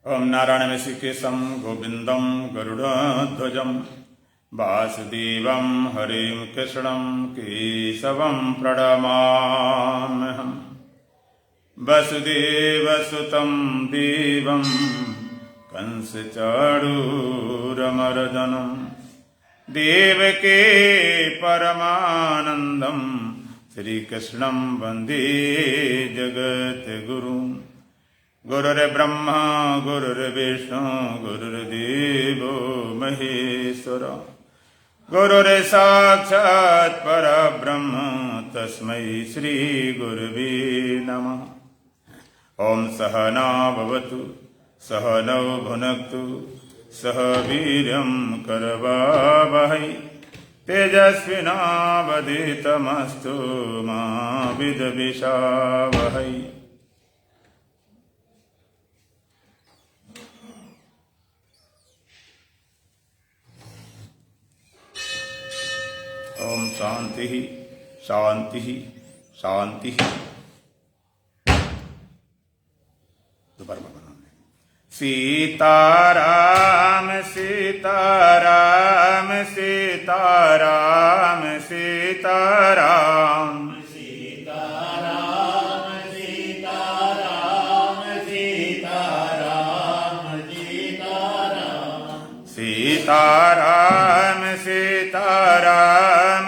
ओम नारायण ऋषिकेशं गोविंदं गरुड़ध्वजं वासुदेवं हरिं कृष्णं केशवं प्रणमाम्यहम्। वसुदेवसुतं देवं कंसचाणूरमर्दनं देवकी परमानन्दं श्रीकृष्णं वन्दे जगद्गुरुं। गुरुर्ब्रह्मा गुरुर्विष्णु गुरुर्देवो महेश्वर गुरुर्साक्षात् परब्रह्म तस्मै श्री गुरुवे नमः। ओम सहना भवतु सहनौ भुनक्तु सह वीर्यं करवावहै तेजस्विनावधीतमस्तु मा विद्विषावहै। ओम शांति शांति शांति। दोबारा सीताराम सीताराम सीताराम सीताराम सीताराम सीताराम सीताराम सीताराम सीताराम सीताराम सीताराम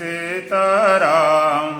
सीताराम सीताराम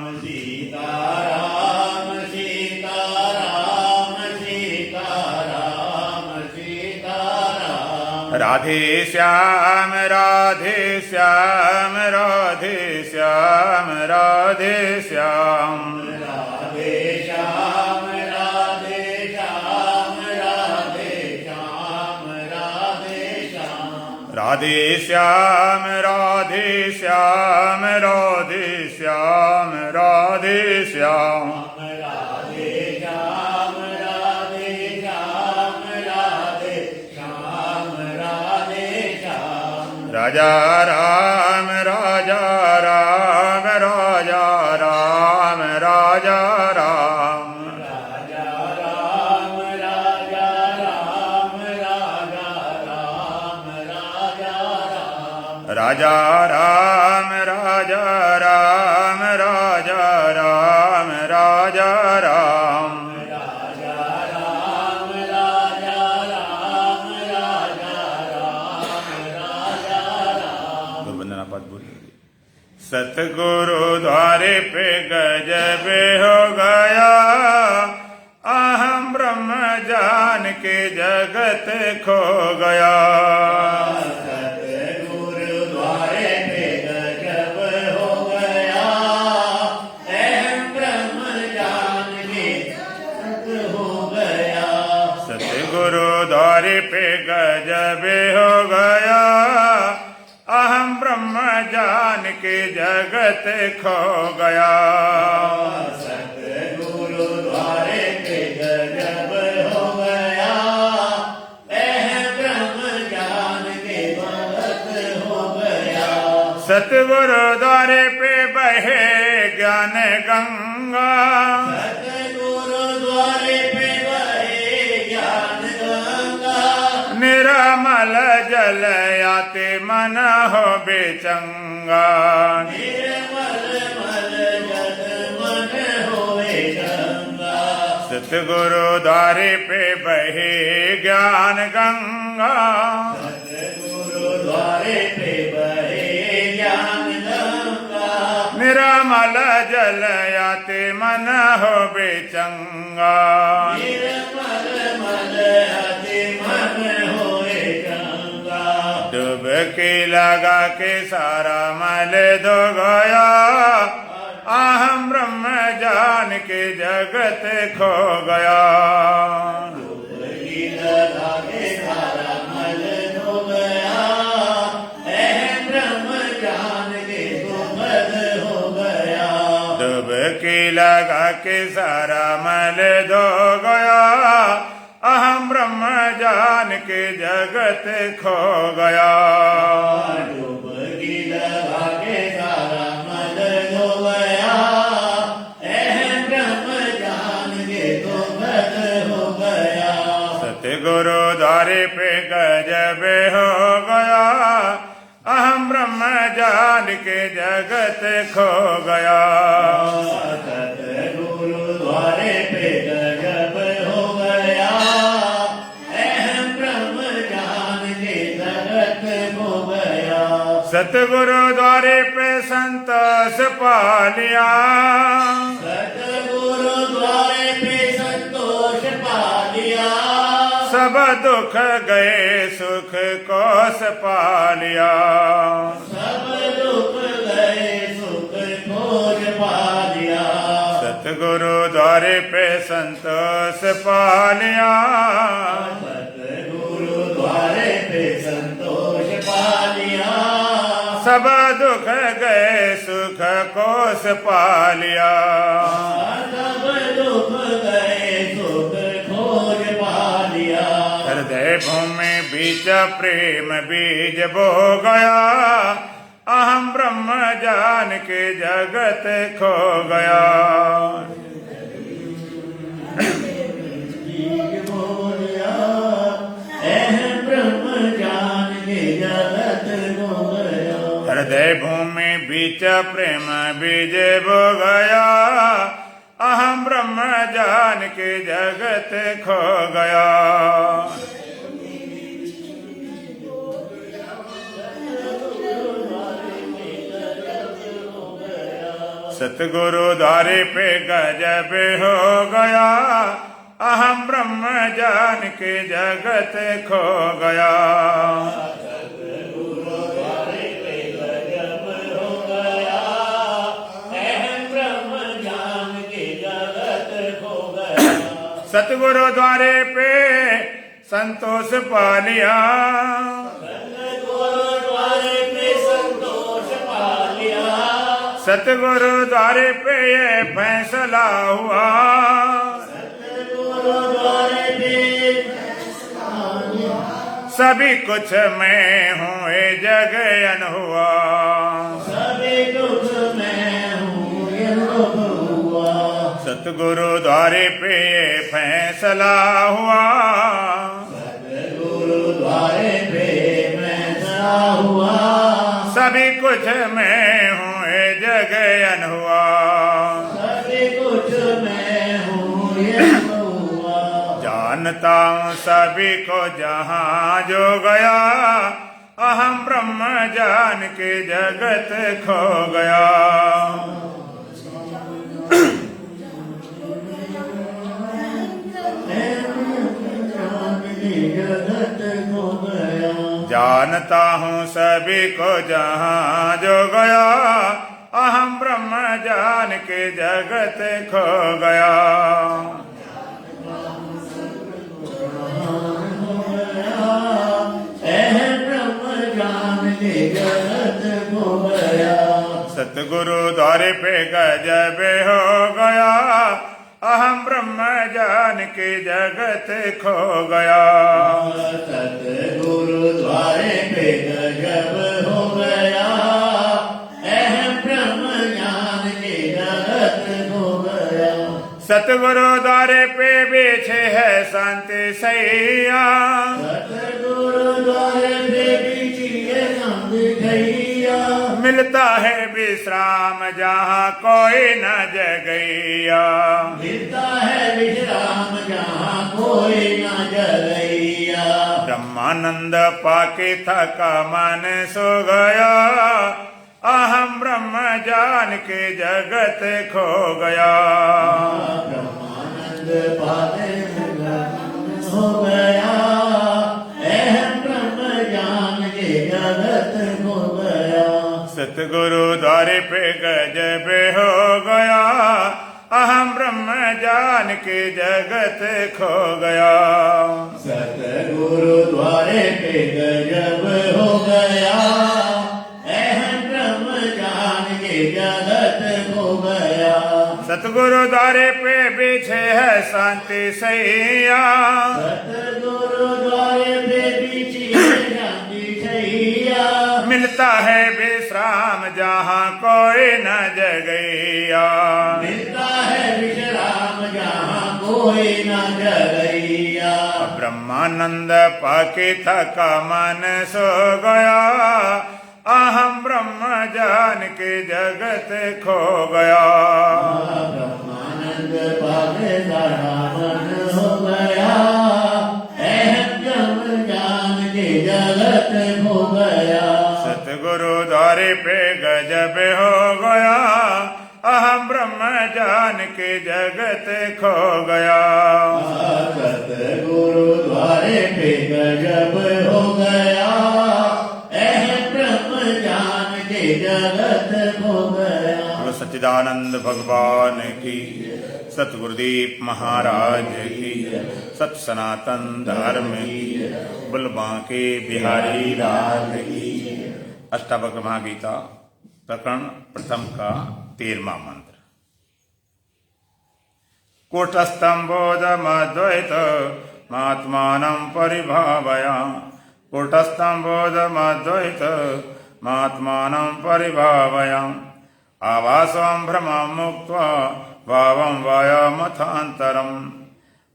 सीताराम सीताराम सीताराम। राधे श्याम राधे श्याम राधे श्याम राधे श्याम राधे श्याम राधे श्याम राधे श्याम राधे श्याम। राधे श्याम राधे श्याम राधे श्याम राधे श्याम राधे श्याम राधे श्याम राधे श्याम राधे श्याम। राजा राम राजा राम राजा राम राजा राम राजा राम राजा राम राजा राम राजा राम। राजा राम राजा राम राजा राम राजा राम राजा राम राजा राम राजा राम राजा राम। गुरु वंदना पद बोलिए। सतगुरु द्वारे पे गजब हो गया, अहम ब्रह्म जान के जगत खो गया। सतगुरु द्वारे पे गजब हो गया, अहम ब्रह्म जान के जगत हो गया। सतगुरु द्वारे पे गजब हो गया, अहम ब्रह्म जान के जगत खो गया। सतगुरु द्वारे पे गजब हो गया, अहम ब्रह्म जान के जगत हो गया। सतगुरु द्वारे पे बहे ज्ञान गंगा, सतगुरु द्वारे पे बहे ज्ञान गंगा। निर्मल जल आते मन हो बेचंगा। निर्मल मल जल मन होए गंगा। सतगुरु द्वारे पे बहे ज्ञान गंगा, सतगुरु द्वारे पे बहे ज्ञान गंगा। निर्मल जल आते मन हो बेचंगा। निर्मल मल अति मन होए गंगा। डुबकी लगा के सारा मल धो गया, अहम ब्रह्म जान के जगत खो गया। डुबकी लगा के सारा मल धो गया, अहम ब्रह्म जान के गुमद हो गया। डुबकी लगा के सारा मल धो गया, अहम ब्रह्म जान के जगत खो गया। डुबकी लगा के सारा मल धो गया, अहम ब्रह्म जान के गुमद हो जब हो गया, अहम ब्रह्म जान के जगत खो गया। सतगुरु द्वारे पे जब हो गया, अहम ब्रह्म जान के जगत खो गया। सतगुरु द्वारे पे संतोष पा लिया, सतगुरु द्वारे पे संतोष पा लिया। सब दुख गए सुख कोस पा लिया। सब दुख गए सुख खोज पा लिया। सतगुरु द्वारे पे संतोष पा लिया, सतगुरु द्वारे पे संतोष पा लिया। सब दुख गए सुख कोस पा लिया। सब दुख गए सुख खोज पा लिया। हृदय भूमि बीच प्रेम बीज बो गया, अहम ब्रह्म जान के जगत खो गया। बीज बोलिया, अहम ब्रह्म जान के जगत खो गया। हृदय भूमि बीच प्रेम बीज बो गया, अहम ब्रह्म जान के जगत खो गया। सतगुरु द्वारे पे गजब हो गया, अहम ब्रह्म जान के जगत खो गया। सतगुरु द्वारे पे गजब हो गया, अहम ब्रह्म जान के जगत खो गया। सतगुरु द्वारे पे संतोष पा लिया, सतगुरु द्वारे पे संतोष पा लिया। सतगुरु द्वारे पे ये फैसला हुआ, सतगुरु द्वारे पे सभी कुछ मैं हूँ ये जगयन हुआ। सभी कुछ मैं हूँ ये दुख हुआ। सतगुरु द्वारे पे ये फैसला हुआ, सतगुरु द्वारे पे फैसला हुआ। सभी कुछ मैं हूँ ये जगयन हुआ। सभी कुछ मैं हूँ ये हुआ। जानता हूँ सभी को जहाँ जो गया, अहम ब्रह्म जान के जगत खो गया। जगत खो गया। जानता हूँ सभी को जहाँ जो गया, अहम ब्रह्म जान के जगत खो गया। अहम ब्रह्म जान के जगत खो गया। सतगुरु द्वारे पे गजब हो गया, अहम ब्रह्म जान के जगत खो गया। सतगुरु द्वारे पे गजब हो गया, अहम ब्रह्म ज्ञान के जगत खो गया। सतगुरु द्वारे पे बेछे है शांति सैया, सतगुरु द्वारे पे बिछिए शांति ठैया। मिलता है विश्राम जहाँ कोई न जगैया। मिलता है विश्राम जहाँ कोई न जगैया। ब्रह्मानंद पाके थका मन सो गया, अहम ब्रह्म जान के जगत खो गया। ब्रह्मानंद पाके हो गया, अहम ब्रह्म ज्ञान के जगत खो गया। सतगुरु द्वारे पे गजब हो गया, अहम ब्रह्म जान के जगत खो गया। सतगुरु द्वारे पे गजब हो गया, अहम ब्रह्म जान के जगत खो गया। सतगुरु द्वारे पे बिछे है शांति सैया, सतगुरु द्वारे पे बिछी शांति छैया। मिलता है विश्राम जहाँ कोई न जगैया। मिलता है विश्राम जहाँ कोई न जगैया। ब्रह्मानंद पाके थका मन सो गया, अहम ब्रह्म जान के जगत खो गया। ब्रह्मानंद पाके थका मन हो गया, अहम ब्रह्म जान के जगत खो गया। सतगुरु द्वारे पे गजब हो गया, अहम ब्रह्म जान के जगत खो गया। सतगुरु द्वारे पे गजब हो गया, अहम ब्रह्म जान के जगत खो गया। सच्चिदानंद भगवान की, सतगुरुदेव महाराज की, सत सनातन धर्म की, बुलबा के बिहारी लाल की। अष्टावक्र महागीता प्रकरण प्रथम का 13वां मंत्र। कूटस्थंबोधमद्वैत महात्मानं परिभावया, कूटस्थंबोधमद्वैत महात्मानं परिभावया। आभासं भ्रमं मुक्त्वा भावं वायामथान्तरम्,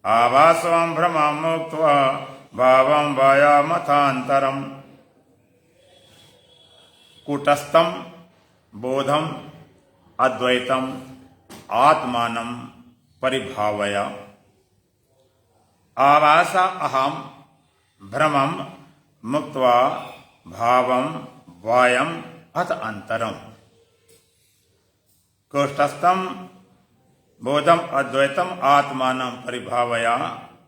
आभासं भ्रमं मुक्त्वा भावं वायामथान्तरम्। कूटस्थं बोधम अद्वैतम आत्मानं परिभावया। आभासा अहम भ्रमं मुक्त्वा भावं वायम अथ अंतरम। कूटस्थं बोधम अद्वैतम आत्मानं परिभावया,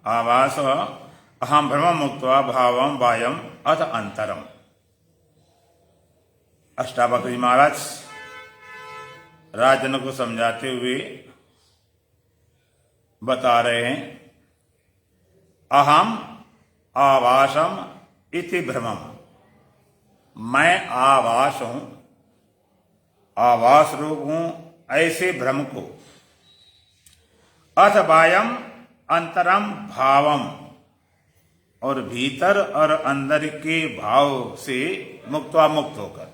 आभास अहम भ्रमं मुक्त्वा भावं वायम अथ अंतरम। अष्टावक्र जी महाराज राजन को समझाते हुए बता रहे हैं, अहम आभासम इति भ्रमम, मैं आभास हूं, आभास रूप हूं ऐसे भ्रम को। अथ वायम अंतरम भावम, और भीतर और अंदर के भाव से मुक्त्वा मुक्त होकर।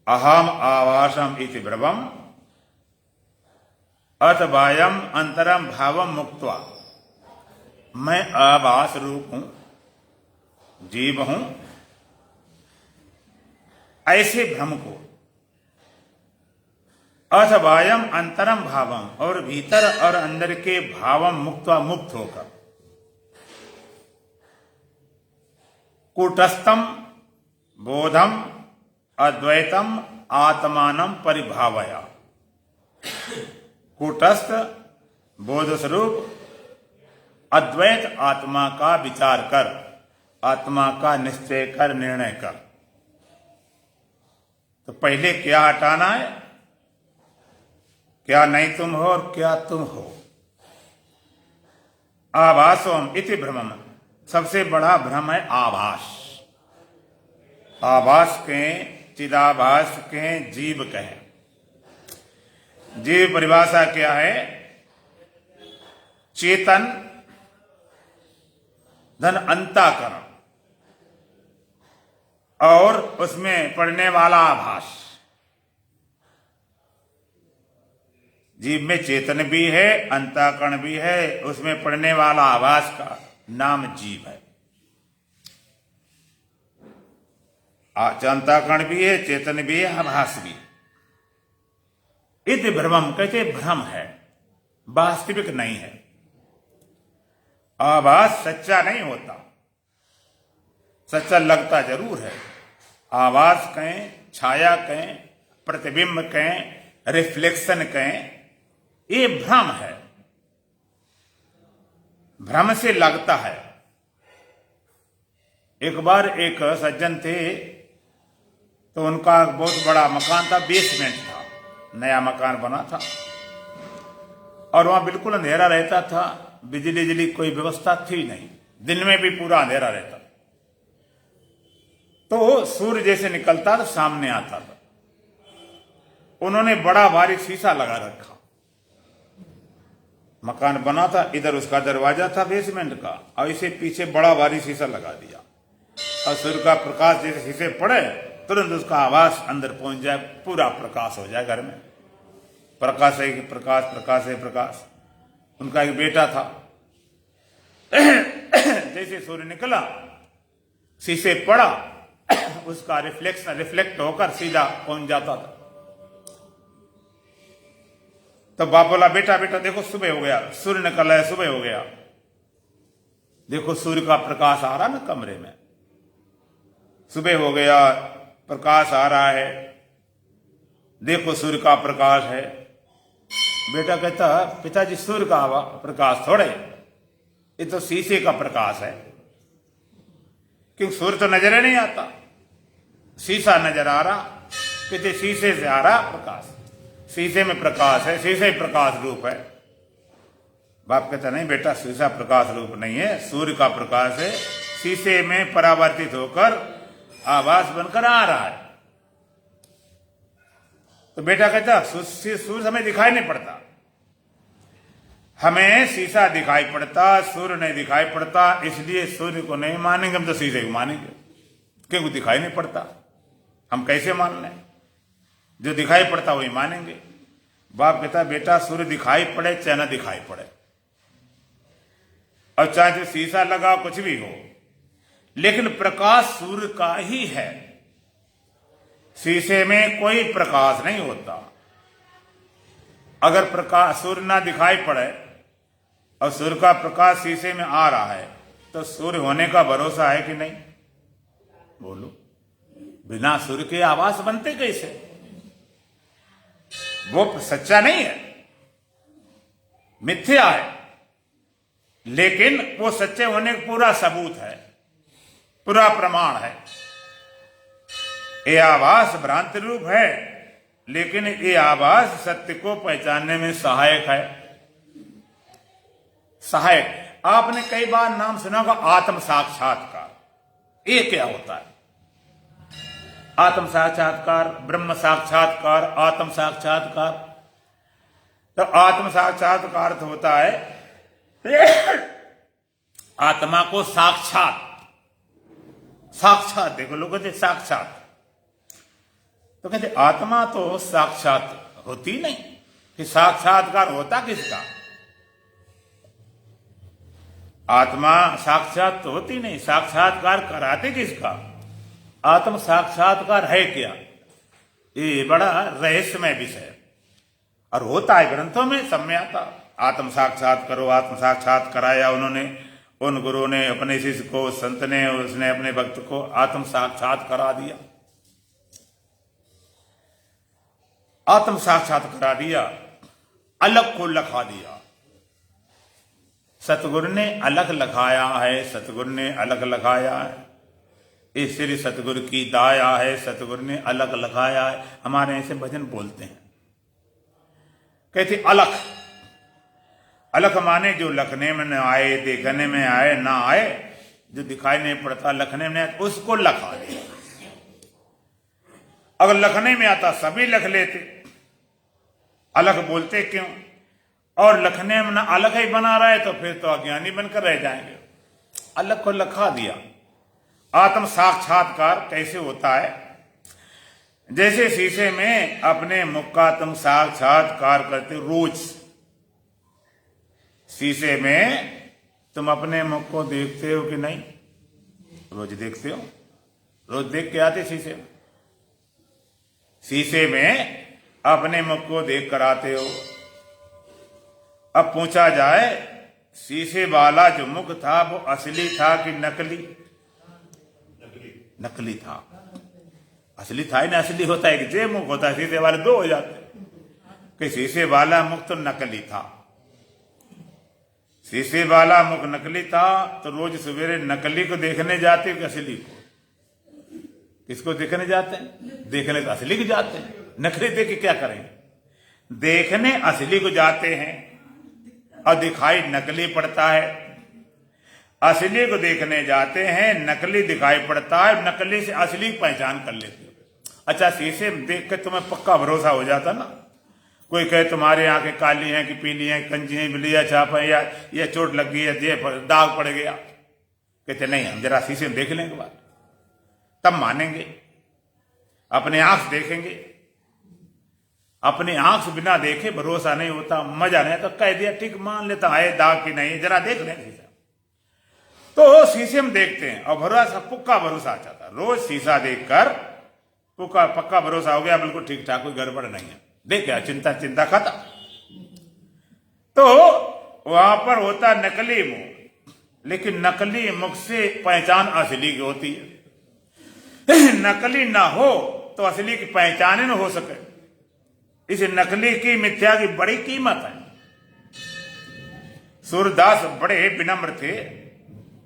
अहम आभासम इति भ्रमम अथ वायम अंतरम भावम मुक्त्वा, मैं आभास रूप हूं, जीव हूं, ऐसे भ्रम को। अथ वायम अंतरम भावम, और भीतर और अंदर के भावम मुक्त्वा मुक्त होकर। कूटस्थम बोधम अद्वैतम आत्मानं परिभावया। कूटस्थ बोध स्वरूप अद्वैत आत्मा का विचार कर, आत्मा का निश्चय कर, निर्णय कर। तो पहले क्या हटाना है? क्या नहीं तुम हो और क्या तुम हो। आभासोम इति भ्रमम, सबसे बड़ा भ्रम है आभास। आभास कहें, चिदाभास कहें, जीव कहें। जीव परिभाषा क्या है? चेतन धन अंतःकरण और उसमें पड़ने वाला आभास। जीव में चेतन भी है, अंतःकरण भी है, उसमें पड़ने वाला आभास का नाम जीव है। अंतःकरण भी है, चेतन भी है, आभास भी। इति भ्रमम कहते भ्रम है, वास्तविक नहीं है। आभास सच्चा नहीं होता, सच्चा लगता जरूर है। आभास कहें, छाया कहें, प्रतिबिंब कहें, रिफ्लेक्शन कहें, ये भ्रम है। भ्रम से लगता है। एक बार एक सज्जन थे, तो उनका बहुत बड़ा मकान था, बेसमेंट था, नया मकान बना था, और वहां बिल्कुल अंधेरा रहता था। बिजली कोई व्यवस्था थी नहीं, दिन में भी पूरा अंधेरा रहता। तो सूर्य जैसे निकलता था सामने आता था। उन्होंने बड़ा भारी शीशा लगा रखा। मकान बना था, इधर उसका दरवाजा था बेसमेंट का, और इसे पीछे बड़ा भारी शीशा लगा दिया। और सूर्य का प्रकाश जैसे शीशे पड़े, तुरंत उसका आवाज अंदर पहुंच जाए, पूरा प्रकाश हो जाए घर में। प्रकाश है प्रकाश, प्रकाश है प्रकाश। उनका एक बेटा था, जैसे सूर्य निकला, शीशे पड़ा, उसका रिफ्लेक्ट होकर सीधा पहुंच जाता था। तो बाप बोला, बेटा बेटा देखो सुबह हो गया, सूर्य निकला है, सुबह हो गया। देखो सूर्य का प्रकाश आ रहा ना कमरे में, सुबह हो गया, प्रकाश आ रहा है, देखो सूर्य का प्रकाश है। बेटा कहता, पिताजी सूर्य का प्रकाश थोड़े, ये तो शीशे का प्रकाश है, क्योंकि सूर्य तो नजर नहीं आता, शीशा नजर आ रहा। कहते शीशे से आ रहा प्रकाश, शीशे में प्रकाश है, शीशे प्रकाश रूप है। बाप कहता, नहीं बेटा, शीशा प्रकाश रूप नहीं है, सूर्य का प्रकाश है, शीशे में परावर्तित होकर आभास बनकर आ रहा है। तो बेटा कहता, सूर्य हमें दिखाई नहीं पड़ता, हमें शीशा दिखाई पड़ता, सूर्य नहीं दिखाई पड़ता, इसलिए सूर्य को नहीं मानेंगे, हम तो शीशे को मानेंगे, क्योंकि दिखाई नहीं पड़ता। हम कैसे मान लें? जो दिखाई पड़ता वही मानेंगे। बाप कहता, बेटा सूर्य दिखाई पड़े चाहे ना दिखाई पड़े, और चाहे जो शीशा लगा कुछ भी हो, लेकिन प्रकाश सूर्य का ही है, शीशे में कोई प्रकाश नहीं होता। अगर प्रकाश सूर्य ना दिखाई पड़े और सूर्य का प्रकाश शीशे में आ रहा है, तो सूर्य होने का भरोसा है कि नहीं? बोलो, बिना सूर्य के आवास बनते कैसे? वो सच्चा नहीं है, मिथ्या है, लेकिन वो सच्चे होने का पूरा सबूत है, पूरा प्रमाण है। ये आभास भ्रांति रूप है, लेकिन ये आभास सत्य को पहचानने में सहायक है। सहायक, आपने कई बार नाम सुना होगा आत्म साक्षात्कार। ये क्या होता है? आत्म साक्षात्कार, ब्रह्म साक्षात्कार, आत्म साक्षात्कार। तो आत्म साक्षात्कार तो होता है आत्मा को साक्षात, साक्षात देखो, लोग कहते साक्षात, तो कहते आत्मा तो साक्षात होती नहीं, कि साक्षात्कार होता किसका? आत्मा साक्षात तो होती नहीं, साक्षात्कार कराते किसका? आत्म साक्षात्कार है क्या? ये बड़ा रहस्यमय विषय, और होता है ग्रंथों में, सब में आता। आत्म साक्षात करो, आत्म साक्षात कराया उन्होंने, उन गुरु ने अपने शिष्य को, संत ने, उसने अपने भक्त को आत्म साक्षात करा दिया, आत्म साक्षात करा दिया, अलग को लखा दिया। सतगुरु ने अलग लखाया है, सतगुरु ने अलग लखाया है, ये श्री सतगुरु की दाया है, सतगुरु ने अलग लखाया है। हमारे ऐसे भजन बोलते हैं, कहते अलख, अलख माने जो लखने में न आए, देखने में आए ना आए, जो दिखाई नहीं पड़ता, लखने में आए, उसको लखा दिया। अगर लखने में आता सभी लख लेते, अलग बोलते क्यों? और लखने में ना अलग ही बना रहा है तो फिर तो अज्ञानी बनकर रह जाएंगे। अलग को लखा दिया। आत्म साक्षात्कार कैसे होता है? जैसे शीशे में अपने मुख का तुम साक्षात्कार करते रोज, शीशे में तुम अपने मुख को देखते हो कि नहीं? रोज देखते हो, रोज देख के आते शीशे में, शीशे में अपने मुख को देख कर आते हो। अब पूछा जाए, शीशे वाला जो मुख था वो असली था कि नकली? नकली था। असली था ही ना, असली होता है कि जे मुख होता है, शीशे वाले दो हो जाते, कि शीशे वाला मुख तो नकली था। शीशे वाला मुख नकली था तो रोज सवेरे नकली को देखने जाते कि असली को? किसको देखने जाते हैं? देखने तो असली को जाते हैं, नकली देख के क्या करेंगे? देखने असली को जाते हैं और दिखाई नकली पड़ता है। असली को देखने जाते हैं, नकली दिखाई पड़ता है, नकली से असली पहचान कर लेते हो। अच्छा, शीशे में देख के तुम्हें पक्का भरोसा हो जाता ना। कोई कहे तुम्हारी आंखें काली हैं कि पीली हैं, कंजी हैं, बिलिया छाप है, या ये चोट लग गई है, ये दाग पड़ गया, कहते नहीं हम जरा शीशे में देख लें एक बार, तब मानेंगे। अपने आंख देखेंगे, अपनी आंख से बिना देखे भरोसा नहीं होता, मजा नहीं तो कह दिया ठीक मान लेता है दाग की नहीं, जरा देख लें शीशा। तो शीशे में देखते हैं और भरोसा पुक्का भरोसा आ जाता, रोज शीशा देखकर पुक्का पक्का भरोसा हो गया, बिल्कुल ठीक ठाक, कोई गड़बड़ नहीं है, देख क्या चिंता चिंता खत्म। तो वहां पर होता नकली मुंह, लेकिन नकली मुख से पहचान असली की होती है। नकली ना हो तो असली की पहचान ही न हो सके। इस नकली की मिथ्या की बड़ी कीमत है। सूरदास बड़े विनम्र थे,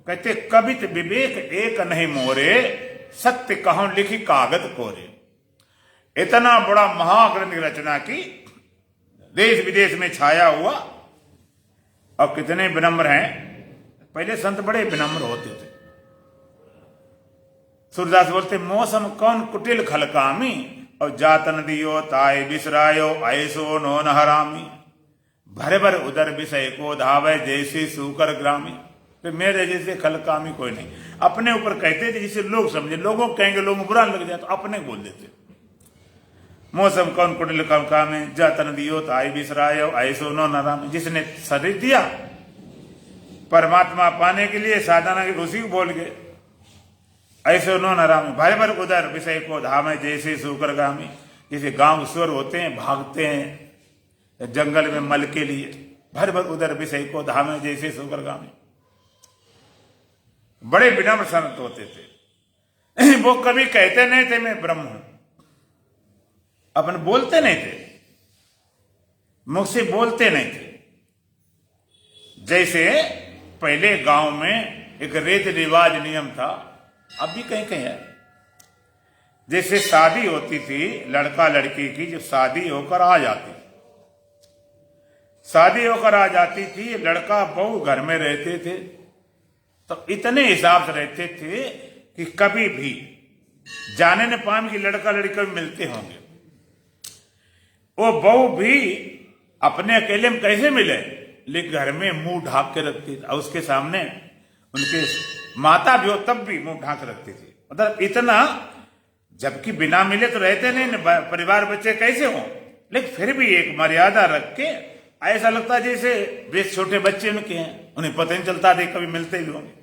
कहते कवित विवेक एक नहीं मोरे, सत्य कहूं लिखी कागज कोरे। इतना बड़ा महाग्रंथ की रचना की, देश विदेश में छाया हुआ, और कितने विनम्र हैं। पहले संत बड़े विनम्र होते थे। सूरदास बोलते मौसम कौन कुटिल खलकामी, और जातन दियो ताए बिसरायो ऐसो नो नहरामी। भरे भर उदर विषय को धावे जैसे सूकर ग्रामी। तो मेरे जैसे खलकामी कोई नहीं। अपने ऊपर कहते थे जिसे लोग समझे, लोगों कहेंगे, लोगों बुरा लग जाए तो अपने बोल देते। मौसम कौन कुटिल खलकामी, जातन दियो ताए बिसरायो ऐसो नो नहरामी। जिसने शरीर दिया परमात्मा पाने के लिए, साधना के उसी को बोल गए ऐसे नो नरामी। भाई भर उधर विषय को धामे जैसे सूकर गामी। जैसे गांव स्वर होते हैं, भागते हैं जंगल में मल के लिए, भर भर उधर विषय को धामे जैसे सूकर गामी। बड़े विनम्र संत होते थे। वो कभी कहते नहीं थे मैं ब्रह्म हूं, अपन बोलते नहीं थे, मुख से बोलते नहीं थे। जैसे पहले गांव में एक रीत रिवाज नियम था, अब भी कहीं कहीं है। जैसे शादी होती थी लड़का लड़की की, जब शादी होकर आ जाती, शादी होकर आ जाती थी, लड़का बहू घर में रहते थे, तो इतने हिसाब से रहते थे कि कभी भी जाने न पाए कि लड़का लड़की कभी मिलते होंगे। वो बहू भी अपने अकेले में कैसे मिले, लेकिन घर में मुंह ढाक के रखती थी, और उसके सामने उनके माता भी हो तब भी मुंह ढाक रखती थी। मतलब इतना, जबकि बिना मिले तो रहते नहीं, परिवार बच्चे कैसे हों, लेकिन फिर भी एक मर्यादा रख के ऐसा लगता जैसे वे छोटे बच्चे उनके हैं, उन्हें पता नहीं चलता थे कभी मिलते भी होंगे।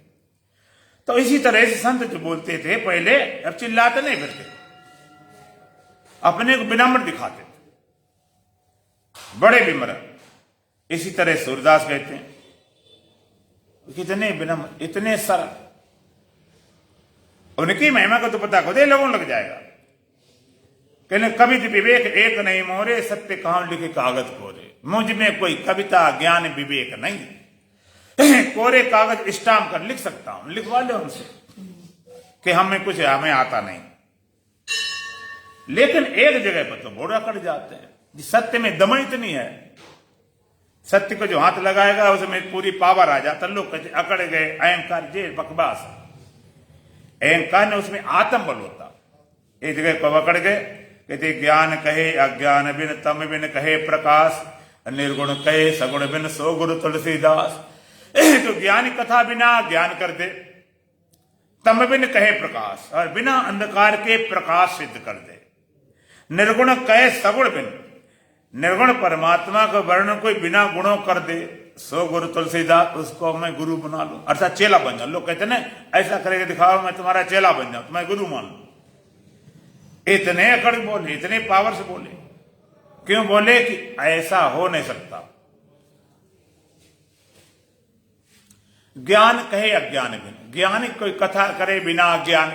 तो इसी तरह से संत जो बोलते थे पहले, अब चिल्लाते नहीं फिरते, अपने को विनम्र दिखाते थे, बड़े विनम्र। इसी तरह सूरदास कहते हैं कितने विनम्र, इतने सरल। उनकी महिमा को तो पता खुद ही लोगों लग जाएगा। कहने कवि विवेक एक नहीं मोरे, सत्य कहां लिखे कागज कोरे। मुझ में कोई कविता ज्ञान विवेक नहीं, कोरे कागज स्टाम्प कर लिख सकता हूं, लिखवा लो उनसे कि हमें आता नहीं। लेकिन एक जगह पर तो बोरा कट जाते हैं, सत्य में दम इतनी है, सत्य को जो हाथ लगाएगा उसमें पूरी पावर आ जाता। लोग कहते अकड़ गए, अहंकार जे बकवास। अहंकार ने उसमें आत्म बल होता। एक जगह को पकड़ गए, कहते ज्ञान कहे अज्ञान बिन, तम बिन कहे प्रकाश, निर्गुण कहे सगुण बिन, सो गुरु तुलसीदास। तो ज्ञानी कथा बिना ज्ञान कर दे, तम बिन कहे प्रकाश, और बिना अंधकार के प्रकाश सिद्ध कर दे। निर्गुण कहे सगुण बिन, निर्गुण परमात्मा का वर्णन कोई बिना गुणों कर दे, सो गुरु तुलसीदास, उसको मैं गुरु बना लूं, अर्थात चेला बन जाऊं। लोग कहते ना ऐसा करके दिखाओ मैं तुम्हारा चेला बन जाऊं, तुम्हें गुरु मान लूं। इतने अकड़ बोले, इतने पावर से बोले। क्यों बोले कि ऐसा हो नहीं सकता। ज्ञान कहे अज्ञान बिन, ज्ञानी कोई कथा करे बिना अज्ञान।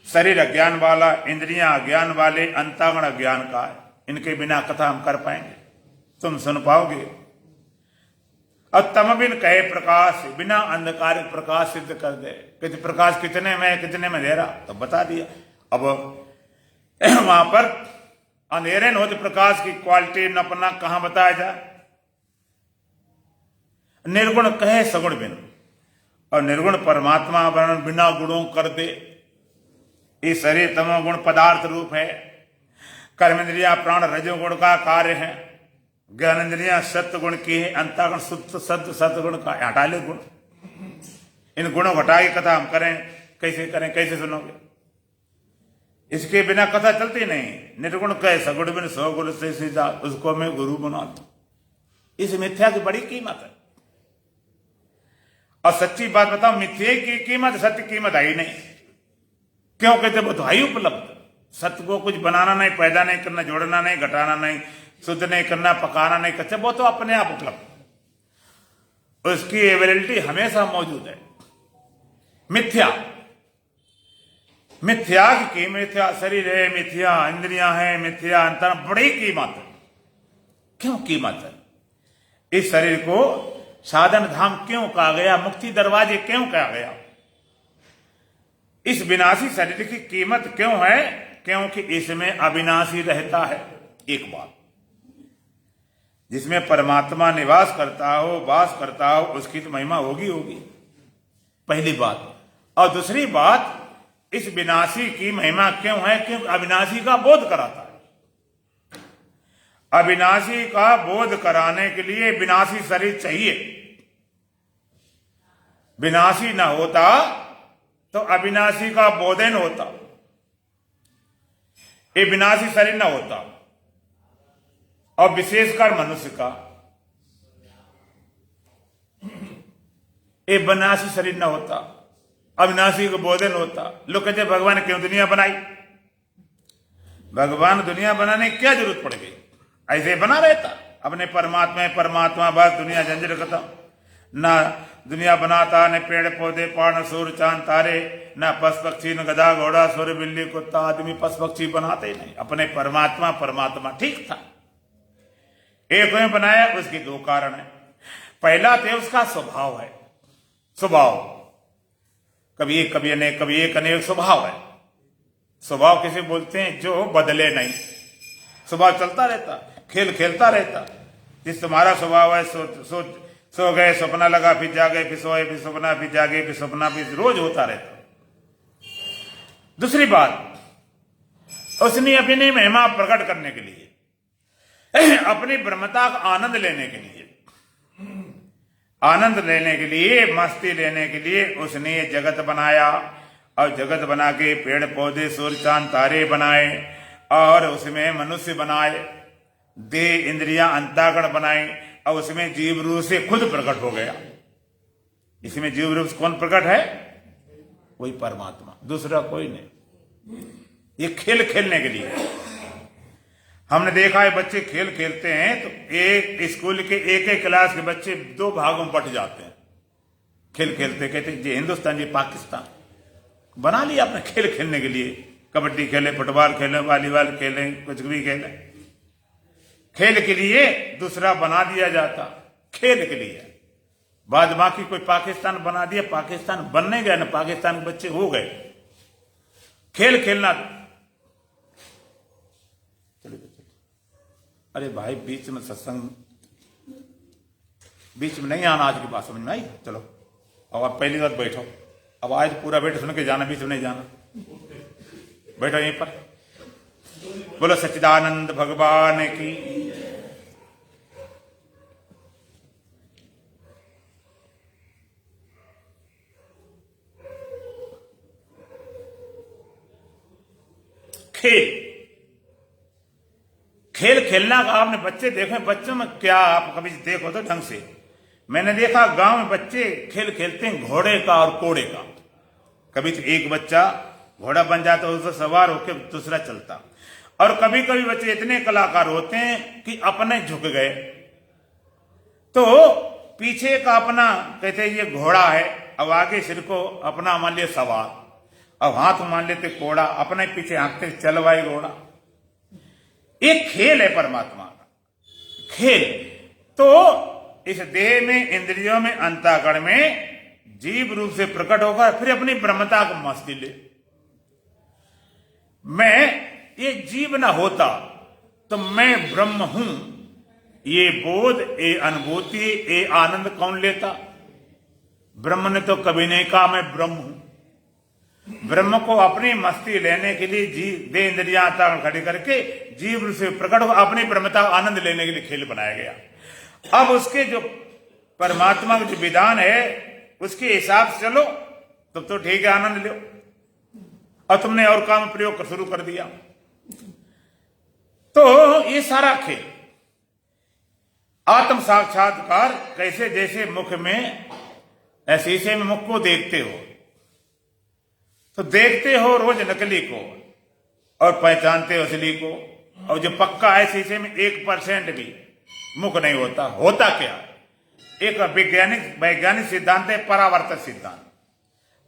शरीर अज्ञान वाला, इंद्रियां अज्ञान वाले, अंतःकरण अज्ञान का है, इनके बिना कथा हम कर पाएंगे, तुम सुन पाओगे। और तम बिन कहे प्रकाश, बिना अंधकार प्रकाश सिद्ध कर दे। कहते प्रकाश कितने में दे रहा, तो बता दिया। अब वहां पर अंधेरे न होते प्रकाश की क्वालिटी न अपना कहां बताया जाए। निर्गुण कहे सगुण बिन, और निर्गुण परमात्मा वर्णन बिना गुणों कर दे। ये शरीर तमोगुण पदार्थ रूप है, कर्मेंद्रिया प्राण रजोगुण का कार्य है, ज्ञानेन्द्रिया सत्य गुण की है, अंतःकरण शुद्ध सत्य सत्गुण का। हटा ले गुण, इन गुणों घटा के कथा हम करें, कैसे सुनोगे। इसके बिना कथा चलती नहीं। निर्गुण कहे सगुण बिन, सौ गुण से सीधा, उसको मैं गुरु बना दूं। इस मिथ्या की बड़ी कीमत है। और सच्ची बात बताओ, मिथ्ये की कीमत सत्य की कीमत आई नहीं। क्यों कहते? वो तो है ही उपलब्ध। सत्य को कुछ बनाना नहीं, पैदा नहीं करना, जोड़ना नहीं, घटाना नहीं, शुद्ध नहीं करना, पकाना नहीं, कच्चा, वो तो अपने आप उपलब्ध। उसकी अवेलेबिलिटी हमेशा मौजूद है। मिथ्या, मिथ्या की मिथ्या शरीर है, मिथ्या इंद्रियां हैं, मिथ्या अंतर, बड़ी कीमत है। क्यों कीमत है? इस शरीर को साधन धाम क्यों कहा गया? मुक्ति दरवाजे क्यों कहा गया? इस विनाशी शरीर की कीमत क्यों है? क्योंकि इसमें अविनाशी रहता है। एक बात, जिसमें परमात्मा निवास करता हो, वास करता हो, उसकी तो महिमा होगी होगी, पहली बात। और दूसरी बात, इस विनाशी की महिमा क्यों है? क्योंकि अविनाशी का बोध कराता है। अविनाशी का बोध कराने के लिए विनाशी शरीर चाहिए। विनाशी ना होता तो अविनाशी का बोधन होता, ये विनाशी शरीर ना होता। और विशेषकर मनुष्य का ये विनाशी शरीर ना होता, अविनाशी का बोधन होता। लोग कहते भगवान ने क्यों दुनिया बनाई? भगवान दुनिया बनाने की क्या जरूरत पड़ गई? ऐसे बना रहता अपने परमात्मा, परमात्मा बस, दुनिया जंजीर खत्म। ना दुनिया बनाता, न पेड़ पौधे, पहाड़, न सूर्य चांद तारे, न पशु पक्षी, न गधा घोड़ा, सूर्य बिल्ली कुत्ता आदमी, पशु पक्षी बनाते ही नहीं। अपने परमात्मा, परमात्मा ठीक था। एक में बनाया, उसके दो कारण है। पहला तो उसका स्वभाव है। स्वभाव कभी एक, कभी अनेक, कभी एक अनेक स्वभाव है। स्वभाव किसे बोलते हैं? जो बदले नहीं, स्वभाव चलता रहता, खेल खेलता रहता। जिस तुम्हारा स्वभाव है, सो गए, सपना लगा, फिर जागे, फिर सोए, फिर सपना, फिर जागे, फिर सपना, फिर रोज होता रहता। दूसरी बात, उसने अपनी महिमा प्रकट करने के लिए, अपनी ब्रह्मता का आनंद लेने के लिए, आनंद लेने के लिए, मस्ती लेने के लिए उसने ये जगत बनाया। और जगत बना के पेड़ पौधे, सूर्य चांद तारे बनाए, और उसमें मनुष्य बनाए, देह इंद्रियां अंतःकरण बनाए, और उसमें जीव रूप से खुद प्रकट हो गया। इसमें जीव रूप से कौन प्रकट है? वही परमात्मा, दूसरा कोई नहीं। ये खेल खेलने के लिए। हमने देखा है बच्चे खेल खेलते हैं तो एक स्कूल के एक एक क्लास के बच्चे दो भागों में बट जाते हैं खेल खेलते। कहते ये हिंदुस्तान, ये पाकिस्तान बना लिया अपने खेल खेलने के लिए। कबड्डी खेले, फुटबॉल खेले, वॉलीबॉल खेले, कुछ भी खेले, खेल के लिए दूसरा बना दिया जाता, खेल के लिए। बाद बाकी कोई पाकिस्तान बना दिया, पाकिस्तान बनने गया ना, पाकिस्तान के बच्चे हो गए। खेल खेलना। अरे भाई, बीच में सत्संग, बीच में नहीं आना। आज की बात समझ में आई? चलो अब आप पहली बार बैठो। अब आज पूरा बैठ सुन के जाना, बीच में नहीं जाना। बैठो यहीं पर। बोलो सच्चिदानंद भगवान की। खेल, खेल खेलना का आपने बच्चे देखे, बच्चों में क्या आप कभी देखो तो ढंग से। मैंने देखा गांव में बच्चे खेल खेलते हैं घोड़े का और कोड़े का। कभी तो एक बच्चा घोड़ा बन जाता है, उससे सवार होकर दूसरा चलता। और कभी कभी बच्चे इतने कलाकार होते हैं कि अपने झुक गए तो पीछे का अपना, कहते ये घोड़ा है, अब आगे सिर को अपना मान लिया सवार, अब हाथ मान लेते कोड़ा, अपने पीछे हाँकते चलवाए घोड़ा। एक खेल है परमात्मा का खेल। तो इस देह में, इंद्रियों में, अंतःकरण में जीव रूप से प्रकट होकर फिर अपनी ब्रह्मता को मस्ती ले। मैं ये जीव ना होता तो मैं ब्रह्म हूं, ये बोध, ये अनुभूति, ये आनंद कौन लेता? ब्रह्म ने तो कभी नहीं कहा मैं ब्रह्म हूं। ब्रह्म को अपनी मस्ती लेने के लिए देह इंद्रियां खड़ी करके जीव रूप से प्रकट हो अपनी ब्रह्मता आनंद लेने के लिए खेल बनाया गया। अब उसके जो परमात्मा का जो विधान है उसके हिसाब से चलो तब तो ठीक है, आनंद लो। और तुमने और काम प्रयोग शुरू कर दिया तो ये सारा खेल। आत्म साक्षात्कार कैसे? जैसे मुख में ऐसे शीशे में मुख को देखते हो तो देखते हो रोज नकली को और पहचानते हो असली को। और जो पक्का है शीशे में 1% भी मुख नहीं होता। होता क्या? एक वैज्ञानिक सिद्धांत है परावर्तन सिद्धांत।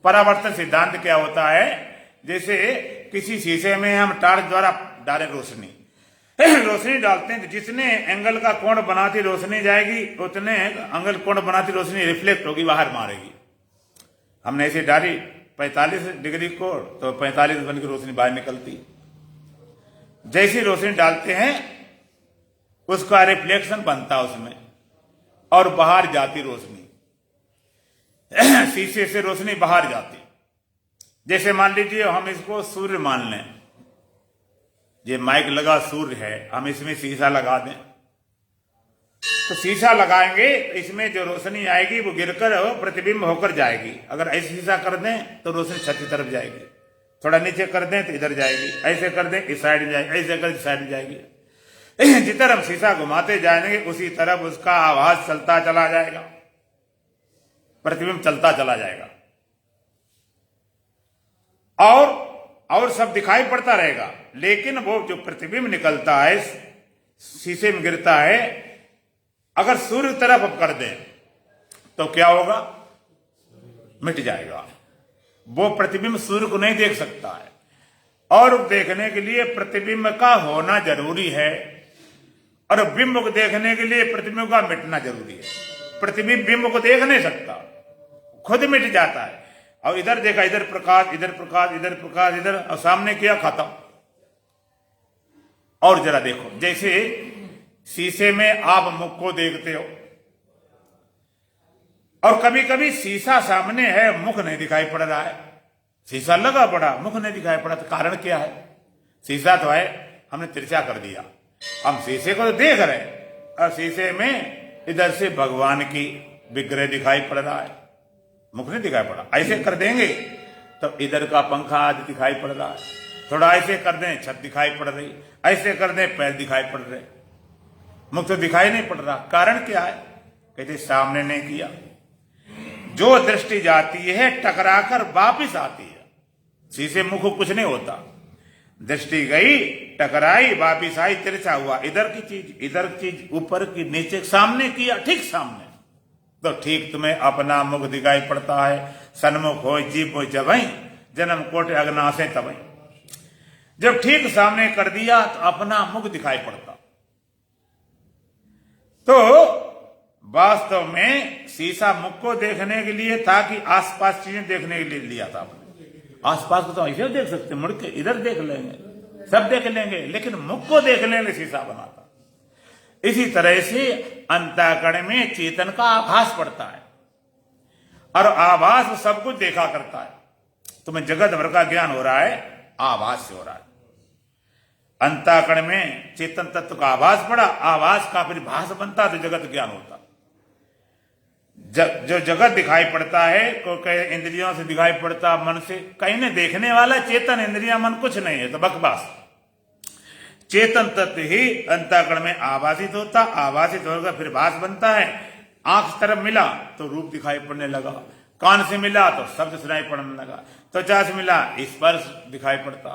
परावर्तन सिद्धांत क्या होता है? जैसे किसी शीशे में हम टार्च द्वारा डालें रोशनी रोशनी डालते हैं तो जितने एंगल का कोण बनाती रोशनी जाएगी उतने एंगल कोण बनाती रोशनी रिफ्लेक्ट होगी, बाहर मारेगी। हमने ऐसे डाली 45 डिग्री कोण तो 45 बन की रोशनी बाहर निकलती। जैसी रोशनी डालते हैं उसका रिफ्लेक्शन बनता उसमें और बाहर जाती रोशनी शीशे से रोशनी बाहर जाती। जैसे मान लीजिए हम इसको सूर्य मान लें, ये माइक लगा सूर्य है, हम इसमें शीशा लगा दें तो शीशा लगाएंगे इसमें जो रोशनी आएगी वो गिरकर प्रतिबिंब होकर जाएगी। अगर ऐसे शीशा कर दें तो रोशनी छत की तरफ जाएगी, थोड़ा नीचे कर दें तो इधर जाएगी, ऐसे कर दें इस साइड जाएगी, ऐसे कर इस साइड जाएगी। जिस तरफ शीशा घुमाते जाएंगे उसी तरफ उसका आवाज चलता चला जाएगा, प्रतिबिंब चलता चला जाएगा और सब दिखाई पड़ता रहेगा। लेकिन वो जो प्रतिबिंब निकलता है शीशे में गिरता है, अगर सूर्य तरफ अब कर दें तो क्या होगा? मिट जाएगा। वो प्रतिबिंब सूर्य को नहीं देख सकता है और देखने के लिए प्रतिबिंब का होना जरूरी है और बिंब को देखने के लिए प्रतिबिंब का मिटना जरूरी है। प्रतिबिंब बिंब को देख नहीं सकता, खुद मिट जाता है। और इधर देखा, इधर प्रकाश, इधर प्रकाश, इधर प्रकाश, इधर, और सामने किया, खत्म। और जरा देखो, जैसे शीशे में आप मुख को देखते हो और कभी कभी शीशा सामने है, मुख नहीं दिखाई पड़ रहा है। शीशा लगा पड़ा, मुख नहीं दिखाई पड़ा, तो कारण क्या है? शीशा तो है, हमने तिरछा कर दिया, हम शीशे को तो देख रहे हैं और शीशे में इधर से भगवान की विग्रह दिखाई पड़ रहा है, मुख नहीं दिखाई पड़ा। ऐसे कर देंगे तो इधर का पंखा आदि दिखाई पड़ रहा है, थोड़ा ऐसे कर दें छत दिखाई पड़ रही, ऐसे कर दें पैर दिखाई पड़ रहे, मुख तो दिखाई नहीं पड़ रहा। कारण क्या है? कहते सामने नहीं किया। जो दृष्टि जाती है टकराकर वापिस आती है, शीशे मुख को कुछ नहीं होता। दृष्टि गई, टकराई, वापिस आई, तिरछा हुआ, इधर की चीज इधर की चीज, ऊपर की नीचे, सामने किया, ठीक सामने, तो ठीक तुम्हें अपना मुख दिखाई पड़ता है। सन्मुख हो जीव हो जबई, जन्म कोट अग्ना से तबई। जब ठीक सामने कर दिया तो अपना मुख दिखाई पड़ता। तो वास्तव में शीशा मुख को देखने के लिए था कि आसपास चीजें देखने के लिए लिया था आपने। आसपास को तो ऐसे देख सकते, मुड़ के इधर देख लेंगे, सब देख लेंगे, लेकिन मुख को देखने के लिए शीशा बना था। इसी तरह से अंतःकरण में चेतन का आभास पड़ता है और आभास सब कुछ देखा करता है। तुम्हें जगत भर का ज्ञान हो रहा है, आभास से हो रहा है। अंतःकरण में चेतन तत्व का आभास पड़ा, आभास का फिर भास बनता तो जगत ज्ञान होता। जो जगत दिखाई पड़ता है को कहे इंद्रियों से दिखाई पड़ता, मन से, कहीं ने देखने वाला चेतन, इंद्रिया मन कुछ नहीं है, तो बकवास। चेतन तत्व ही अंतःकरण में आभासित होता, आभासित होगा फिर भास बनता है। आंख तरफ मिला तो रूप दिखाई पड़ने लगा, कान से मिला तो शब्द सुनाई पड़ने लगा, त्वचा से मिला स्पर्श दिखाई पड़ता,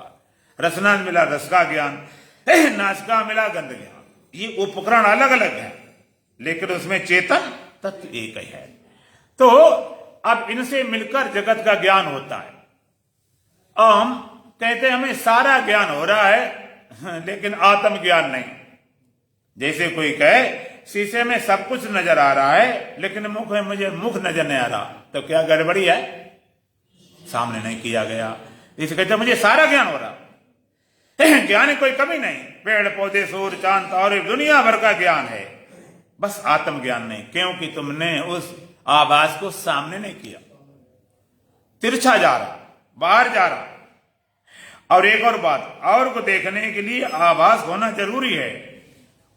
रसना से मिला रस का ज्ञान, नासिका मिला गंध ज्ञान। ये उपकरण अलग अलग है लेकिन उसमें चेतन तत्व एक ही है। तो अब इनसे मिलकर जगत का ज्ञान होता है। और हम कहते हैं हमें सारा ज्ञान हो रहा है लेकिन आत्म ज्ञान नहीं। जैसे कोई कहे शीशे में सब कुछ नजर आ रहा है लेकिन मुख है, मुझे मुख नजर नहीं आ रहा, तो क्या गड़बड़ी है? सामने नहीं किया गया। इसे कहते मुझे सारा ज्ञान हो रहा, ज्ञान की कोई कमी नहीं, पेड़ पौधे सूर्य चांद तारे दुनिया भर का ज्ञान है, बस आत्म ज्ञान नहीं, क्योंकि तुमने उस आभास को सामने नहीं किया, तिरछा जा रहा, बाहर जा रहा। और एक और बात, और को देखने के लिए आभास होना जरूरी है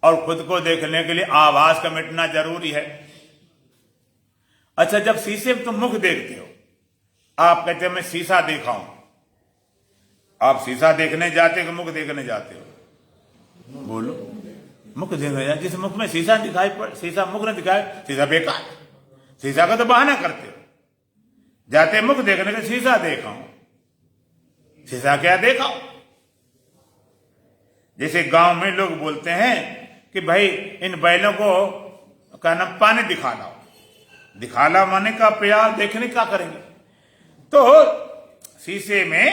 और खुद को देखने के लिए आभास का मिटना जरूरी है। अच्छा, जब शीशे में तुम मुख देखते हो, आप कहते हो मैं शीशा देखा हूं, आप शीशा देखने जाते हो कि मुख देखने जाते हो? बोलो, मुख देखने जाते। जिस मुख में शीशा दिखाई पड़, शीशा मुख ने दिखाए, शीशा बेकार, शीशा का तो बहाना करते हो। जाते मुख देखने का शीशा देखा हूं, शीशा क्या देखा? जैसे गांव में लोग बोलते हैं कि भाई इन बैलों को का नाम पानी दिखा लाओ, दिखा ला माने का प्यार देखने क्या करेंगे? तो शीशे में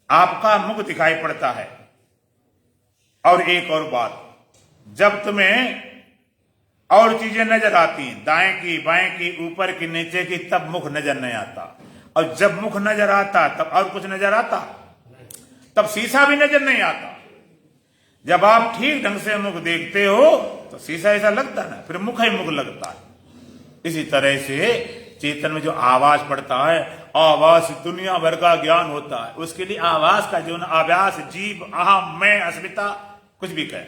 आपका मुख दिखाई पड़ता है। और एक और बात, जब तुम्हें और चीजें नजर आती हैं, दाएं की बाएं की ऊपर की नीचे की, तब मुख नजर नहीं आता। और जब मुख नजर आता तब और कुछ नजर आता, तब शीशा भी नजर नहीं आता। जब आप ठीक ढंग से मुख देखते हो तो शीशा ऐसा लगता है ना, फिर मुख ही मुख लगता है। इसी तरह से चेतन में जो आवाज पड़ता है, आवाज दुनिया भर का ज्ञान होता है। उसके लिए आवाज का जो आवास, जीव, अहम, मैं, अस्मिता, कुछ भी कहे,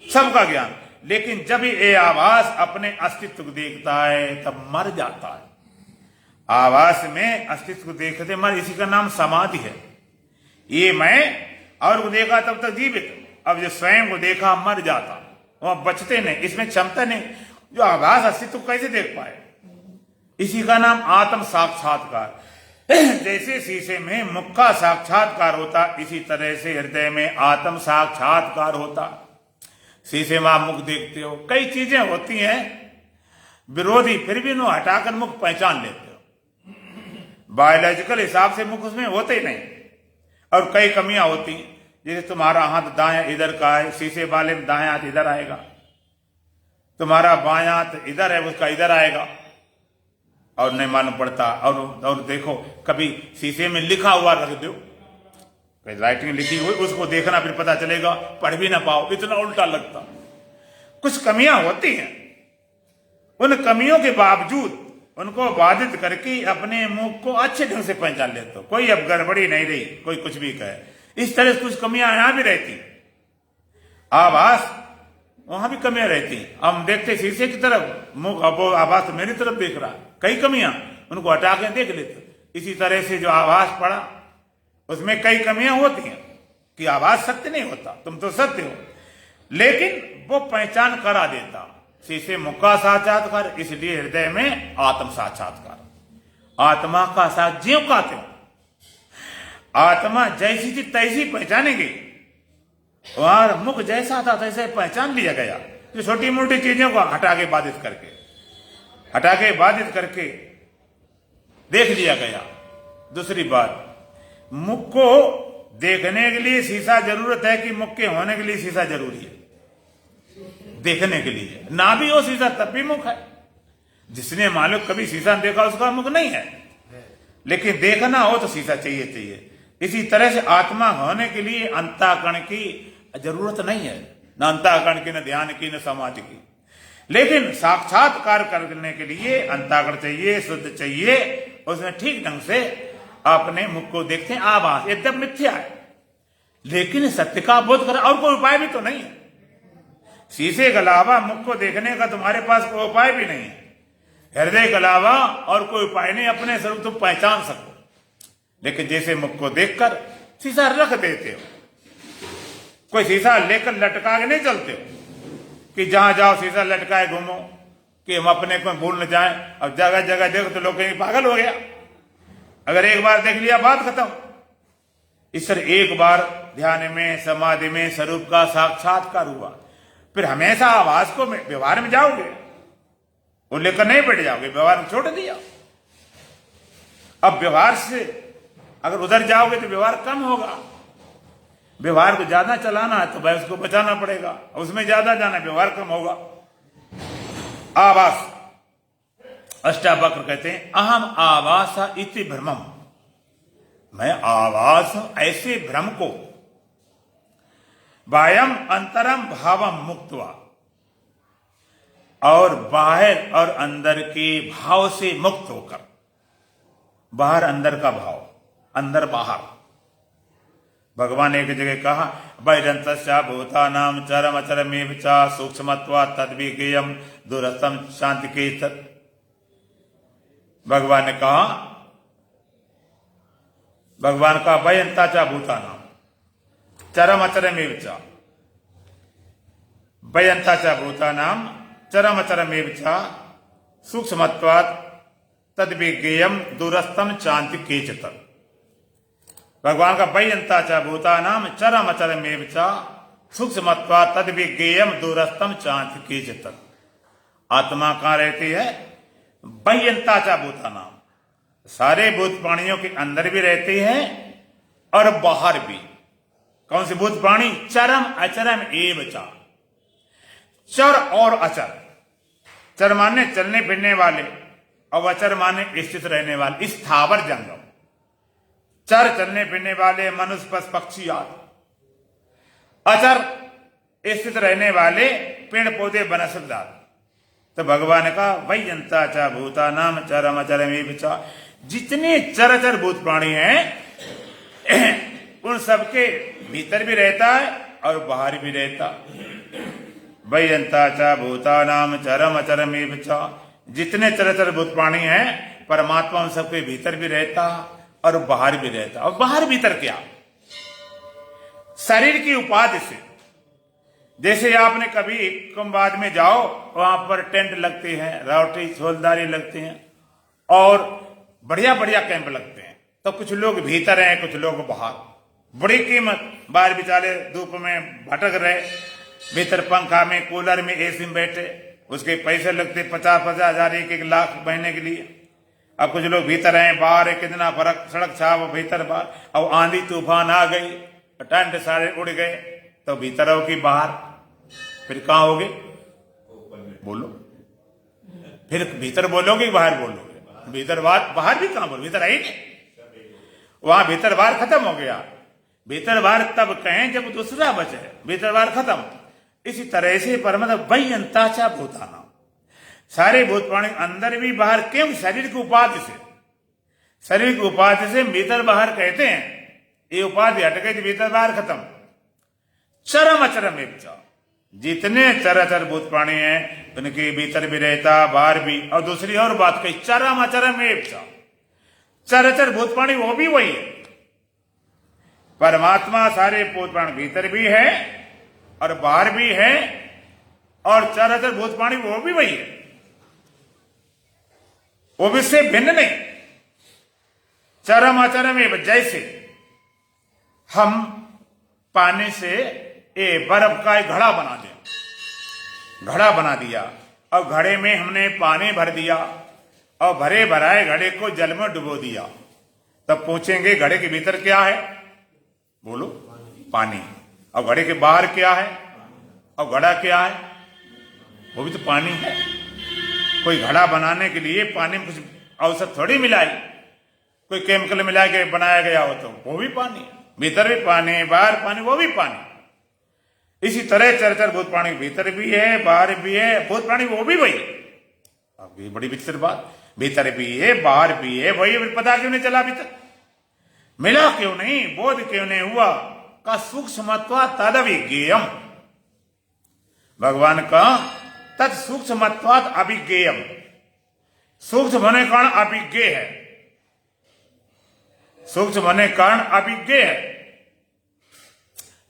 सबका ज्ञान। लेकिन जब ये आवाज अपने अस्तित्व को देखता है तब मर जाता है। आवाज में अस्तित्व को देखते मर, इसी का नाम समाधि है। ये मैं और को देखा तब तक जीवित, अब जो स्वयं को देखा मर जाता, वह बचते नहीं, इसमें क्षमता नहीं। जो आवाज अस्तित्व को कैसे देख पाए? इसी का नाम आत्म साक्षात्कार। जैसे शीशे में मुख का साक्षात्कार होता, इसी तरह से हृदय में आत्म साक्षात्कार होता। शीशे में आप मुख देखते हो, कई चीजें होती हैं विरोधी, फिर भी उन्हें हटाकर मुख पहचान लेते हो। बायोलॉजिकल हिसाब से मुख उसमें होते ही नहीं, और कई कमियां होती हैं। जैसे तुम्हारा हाथ दायां इधर का है, शीशे वाले में दायां हाथ इधर आएगा, तुम्हारा बायां हाथ इधर है, उसका इधर आएगा, और नहीं मालूम पड़ता। और देखो, कभी शीशे में लिखा हुआ रख दो, राइटिंग लिखी हुई, उसको देखना, फिर पता चलेगा पढ़ भी ना पाओ, इतना उल्टा लगता। कुछ कमियां होती हैं, उन कमियों के बावजूद उनको बाधित करके अपने मुख को अच्छे ढंग से पहचान लेते हो। कोई अब गड़बड़ी नहीं रही, कोई कुछ भी कहे, इस तरह से कुछ कमियां यहां भी रहती, आवाज वहां भी कमियां रहती। हम देखते शीशे की तरफ, मुख आवाज तो मेरी तरफ देख रहा है, कई कमियां, उनको हटा के देख लेते। इसी तरह से जो आवाज पड़ा उसमें कई कमियां होती हैं कि आवाज सत्य नहीं होता, तुम तो सत्य हो, लेकिन वो पहचान करा देता। शीशे मुख का साक्षात्कार, इसलिए हृदय में आत्म साक्षात्कार। आत्मा का साथ ज्यों का त्यों, आत्मा जैसी थी तैसी पहचानेगी, वहां मुख जैसा था तैसे पहचान लिया गया। तो छोटी मोटी चीजों को हटा के बाधित करके देख लिया गया। दूसरी बात, मुख को देखने के लिए शीशा जरूरत है कि मुख के होने के लिए शीशा जरूरी है? देखने के लिए ना भी हो शीशा तब भी मुख है। जिसने मालूम कभी शीशा देखा उसका मुख नहीं है, लेकिन देखना हो तो शीशा चाहिए। इसी तरह से आत्मा होने के लिए अंतःकरण की जरूरत नहीं है, न अंतःकरण की, न ध्यान की, न समाधि की। लेकिन साक्षात्कार करने के लिए अंतःकरण चाहिए, शुद्ध चाहिए, उसमें ठीक ढंग से अपने मुख को देखते हैं। आभास एकदम मिथ्या है, लेकिन सत्य का बोध कर, और कोई उपाय भी तो नहीं है। शीशे के अलावा मुख को देखने का तुम्हारे पास कोई उपाय भी नहीं है। हृदय के अलावा और कोई उपाय नहीं, अपने स्वरूप तुम पहचान सको। लेकिन जैसे मुख को देखकर शीशा रख देते हो, कोई शीशा लेकर लटका के नहीं चलते हो कि जहां जाओ शीशा लटकाए घूमो कि हम अपने को भूल न जाए। अब जगह जगह देखो तो लोग कहीं पागल हो गया, अगर एक बार देख लिया बात खत्म। इस तरह एक बार ध्यान में, समाधि में स्वरूप का साक्षात्कार हुआ, फिर हमेशा आवाज को व्यवहार में जाओगे, वो लेकर नहीं बैठ जाओगे, व्यवहार में छोड़ दिया। अब व्यवहार से अगर उधर जाओगे तो व्यवहार कम होगा। व्यवहार को ज्यादा चलाना है तो भाई उसको बचाना पड़ेगा, उसमें ज्यादा जाना, व्यवहार कम होगा। आवास, अष्टावक्र कहते हैं अहम आवास इति भ्रमम, मैं आवास हूं, ऐसे भ्रम को बाह्यम अंतरम भावम मुक्त्वा, और बाहर और अंदर के भाव से मुक्त होकर, बाहर अंदर का भाव, अंदर बाहर। भगवान ने एक जगह कहा बहिरंतस्या भूतानाम चरम अचरमेव च सूक्ष्मत्वा तद्विज्ञेयम दूरस्थम शांति के तत्। भगवान ने कहा, भगवान का बहिरंता चा भूतानाम चरम अचरमेव च, बहिरंता चा भूतानाम चरम अचरमेव च सूक्ष्मत्वात् तद विज्ञेयम दूरस्थम चांति केचित। भगवान का वैयंता च भूतानाम चरम अचरमेव च सूक्ष्मत्वा तद विज्ञेयम दूरस्थम चांति केचित। आत्मा कहाँ रहती है? वैयंता च भूतानाम, सारे भूत प्राणियों के अंदर भी रहती है और बाहर भी। कौन सी भूत प्राणी? चरम अचरम एव च, चर और अचर। चर माने चलने फिरने वाले और अचर माने स्थित रहने वाले, स्थावर जंगम। चर चलने फिरने वाले मनुष्य पशु पक्षी आदि, अचर स्थित रहने वाले पेड़ पौधे वनस्पति आदि। तो भगवान का वैयंता च भूतानाम चरम अचरमेव च, जितने चराचर भूत प्राणी हैं उन सबके भीतर भी रहता है और बाहर भी रहता। वैयंता च भूतानाम चरम अचरमेव च, जितने चराचर भूत प्राणी हैं परमात्मा उन सबके भीतर भी रहता और बाहर भी रहता। और बाहर भीतर क्या? शरीर की उपाधि से। जैसे आपने कभी कुंभाद में जाओ, वहां पर टेंट लगते हैं, रावटी छोलदारी लगते हैं और बढ़िया बढ़िया कैंप लगते हैं। तो कुछ लोग भीतर हैं, कुछ लोग बाहर। बड़ी कीमत, बाहर बेचारे धूप में भटक रहे, भीतर पंखा में, कूलर में, एसी में बैठे, उसके पैसे लगते 50-50 हजार, 1-1 लाख महीने के लिए। अब कुछ लोग भीतर हैं, बाहर है, कितना फर्क, सड़क छाप भीतर बाहर। अब आंधी तूफान आ गई, टेंट सारे उड़ गए, तो भीतर हो कि बाहर? फिर कहाँ होगे? बोलो, फिर भीतर बोलोगे बाहर बोलोगे? भीतर बाहर भी कहां बोलो? भीतर है ही नहीं। वहां भीतर बाहर खत्म हो गया। भीतर बाहर तब कहें जब दूसरा बचे, भीतर बाहर खत्म। इसी तरह से परमत वैयंता च भूतानाम, सारे भूत प्राणी अंदर भी बाहर। क्यों? शरीर की उपाधि से। शरीर की उपाधि से भीतर बाहर कहते हैं। ये उपाधि हट गई तो भीतर बाहर खत्म। चरम अचरम एक च, जितने चराचर भूत प्राणी हैं उनके भीतर भी रहता, बाहर भी। और दूसरी और बात कही, चरम अचरम एक च, चराचर भूत प्राणी वो भी वही है। परमात्मा सारे भूत प्राणी भीतर भी है और बाहर भी है, और चराचर भूत प्राणी वो भी वही है, वो भी से भिन्न नहीं। चरम अचरम एवं, जैसे हम पानी से बर्फ का एक घड़ा बना दिया, घड़ा बना दिया और घड़े में हमने पानी भर दिया और भरे भराए घड़े को जल में डुबो दिया। तब पूछेंगे घड़े के भीतर क्या है? बोलो, पानी। और घड़े के बाहर क्या है? और घड़ा क्या है? वो भी तो पानी है। कोई घड़ा बनाने के लिए पानी में कुछ औसत थोड़ी मिलाई, कोई केमिकल मिला के बनाया गया हो तो वो भी पानी। भीतर भी पानी, बाहर पानी, वो भी पानी। इसी तरह चराचर भूत प्राणी भीतर भी है, बाहर भी है, भूत प्राणी वो भी वही। अब ये बड़ी विचित्र बात, भीतर भी है, बाहर भी है, वही। पता क्यों नहीं चला अभी तक? मिला क्यों नहीं? बोध क्यों नहीं हुआ? का सूक्ष्मत्वा तदविज्ञेयम, भगवान का तत्सूक्ष्मत्वात् अभिज्ञेयम। सूक्ष्म होने के कारण अभिज्ञ है, सूक्ष्म होने के कारण अभिज्ञ है।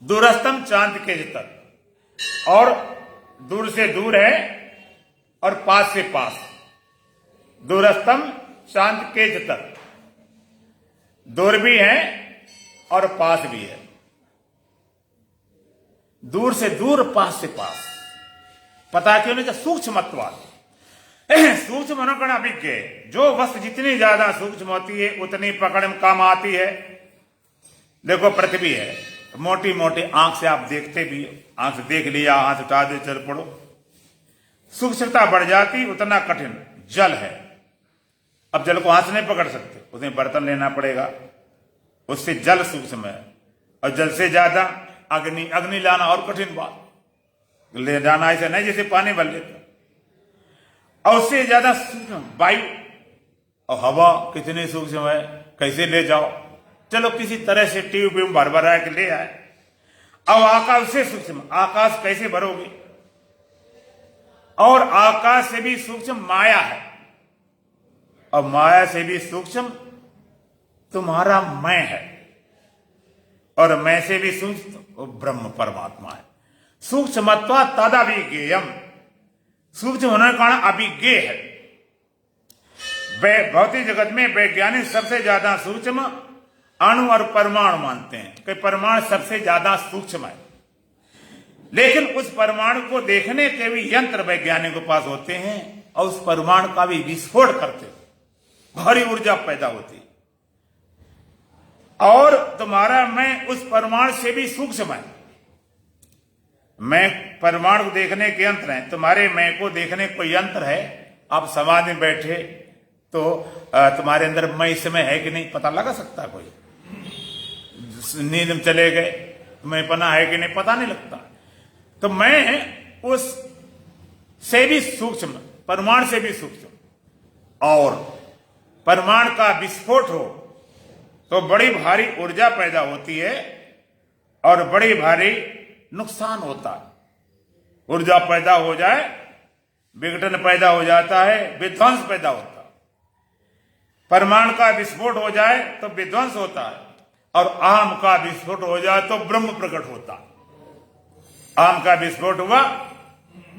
दूरस्थम चांद के तक, और दूर से दूर है और पास से पास। दूरस्थम चांद के तक, दूर भी है और पास भी है। दूर से दूर, पास से पास। पता क्यों नहीं? सूक्ष्मत्वात्, सूक्ष्म मनोकरण अभिज्ञ। जो वस्तु जितनी ज्यादा सूक्ष्म होती है उतनी पकड़ में काम आती है। देखो पृथ्वी है, मोटी मोटी आंख से आप देखते भी, आंख से देख लिया, हाथ उठा दे, चल पड़ो। सूक्ष्मता बढ़ जाती उतना कठिन। जल है, अब जल को हाथ से नहीं पकड़ सकते, उसमें बर्तन लेना पड़ेगा, उससे जल सूक्ष्म है। और जल से ज्यादा अग्नि, अग्नि लाना और कठिन बात। ले जाना ऐसा नहीं जैसे पानी भर लेता। और उससे ज्यादा सूक्ष्म वायु और हवा कितनी सूक्ष्म है, कैसे ले जाओ? चलो किसी तरह से ट्यूब में भर भरा के ले आए। अब आकाश से सूक्ष्म, आकाश कैसे भरोगे? और आकाश से भी सूक्ष्म माया है, और माया से भी सूक्ष्म तुम्हारा मैं है, और मैं से भी सूक्ष्म ब्रह्म परमात्मा है। सूक्ष्मत्वा तदभिज्ञेयम, सूक्ष्म होने के कारण अभिज्ञ है। भौतिक जगत में वैज्ञानिक सबसे ज्यादा सूक्ष्म अणु और परमाणु मानते हैं कि परमाणु सबसे ज्यादा सूक्ष्म है, लेकिन उस परमाणु को देखने के भी यंत्र वैज्ञानिकों के पास होते हैं और उस परमाणु का भी विस्फोट करते, भारी ऊर्जा पैदा होती, और तुम्हारा मैं उस परमाणु से भी सूक्ष्म है। मैं परमाणु को देखने के यंत्र है, तुम्हारे मैं को देखने को यंत्र है। आप समाधि में बैठे तो तुम्हारे अंदर मैं इस समय है कि नहीं पता लगा सकता कोई? नींद में चले गए, मैं पना है कि नहीं पता नहीं लगता। तो मैं उस से भी सूक्ष्म, परमाणु से भी सूक्ष्म, और परमाणु का विस्फोट हो तो बड़ी भारी ऊर्जा पैदा होती है और बड़ी भारी नुकसान होता है। ऊर्जा पैदा हो जाए, विघटन पैदा हो जाता है, विध्वंस पैदा होता है। परमाणु का विस्फोट हो जाए तो विध्वंस होता है, और अहम का विस्फोट हो जाए तो ब्रह्म प्रकट होता है। अहम का विस्फोट हुआ,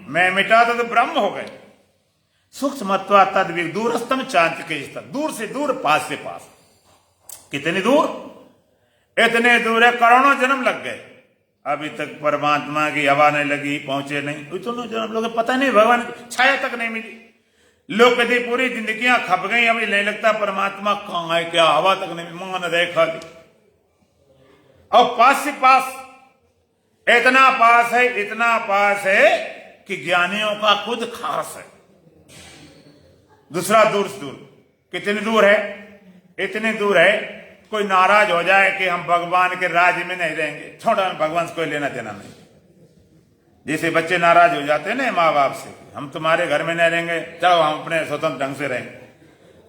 मैं मिटा तो ब्रह्म हो गए। सूक्ष्मत्वा तद दूरस्थम चांद के स्तर, दूर से दूर, पास से पास। कितनी दूर? इतने दूर है करोड़ों जन्म लग गए, अभी तक परमात्मा की हवा नहीं लगी, पहुंचे नहीं। इतने जन्म लोग पता नहीं, भगवान की छाया तक नहीं मिली। लोग कहते पूरी जिंदगियां खप गई, अभी नहीं लगता परमात्मा कहां है, क्या हवा तक नहीं, मान देखा दी। और पास से पास, इतना पास है, इतना पास है कि ज्ञानियों का खुद खास है। दूसरा दूर से दूर, कितनी दूर है? इतनी दूर है, कोई नाराज हो जाए कि हम भगवान के राज्य में नहीं रहेंगे, छोड़ा, भगवान से कोई लेना देना नहीं। जैसे बच्चे नाराज हो जाते हैं ना माँ बाप से, हम तुम्हारे घर में नहीं रहेंगे, चलो हम अपने स्वतंत्र ढंग से रहेंगे।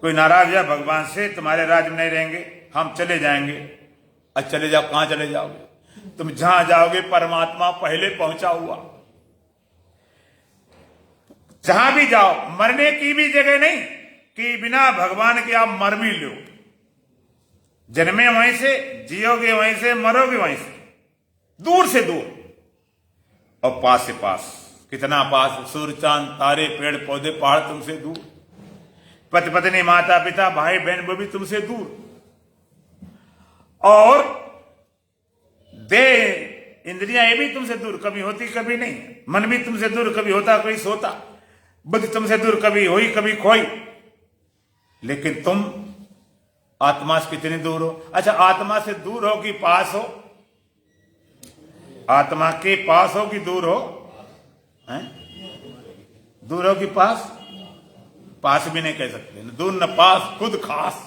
कोई नाराज है भगवान से, तुम्हारे राज्य में नहीं रहेंगे, हम चले जाएंगे। अच्छा चले जाओ, कहां चले जाओगे? तुम जहां जाओगे परमात्मा पहले पहुंचा हुआ। जहां भी जाओ, मरने की भी जगह नहीं कि बिना भगवान के आप मर भी लो। जन्मे वहीं से, जियोगे वहीं से, मरोगे वहीं से, दूर से दूर और पास से पास। कितना पास? सूर्य, चांद, तारे, पेड़ पौधे, पहाड़ तुमसे दूर। पति पत्नी, माता पिता, भाई बहन, वो भी तुमसे दूर। और देह, इंद्रियां, ये भी तुमसे दूर, कभी होती कभी नहीं। मन भी तुमसे दूर, कभी होता कभी सोता। बुद्धि तुमसे दूर, कभी हुई कभी खोई। लेकिन तुम आत्मा से कितनी दूर हो? अच्छा, आत्मा से दूर हो कि पास हो? आत्मा के पास हो कि दूर हो? हैं? दूर हो कि पास? पास भी नहीं कह सकते, न दूर न पास, खुद खास।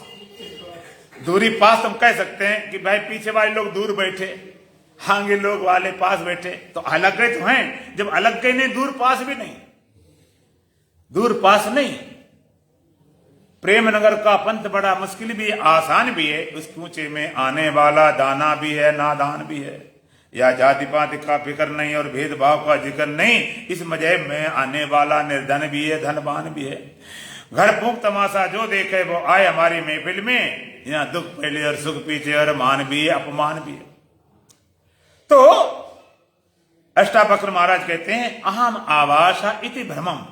दूरी पास हम कह सकते हैं कि भाई पीछे वाले लोग दूर बैठे, आगे लोग वाले पास बैठे, तो अलग गए तो हैं। जब अलग गए नहीं, दूर पास भी नहीं, दूर पास नहीं। प्रेम नगर का पंथ बड़ा मुश्किल भी है, आसान भी है। उस कूचे में आने वाला दाना भी है, नादान भी है। या जाति पाति का फिक्र नहीं और भेदभाव का जिक्र नहीं, इस मजहब में आने वाला निर्धन भी है, धनवान भी है। घर फूंक तमाशा जो देखे वो आए हमारी महफिल में। यहाँ दुख पहले और सुख पीछे, और मान भी है, अपमान भी है। तो अष्टावक्र महाराज कहते हैं, अहम आवासा इति भ्रमम,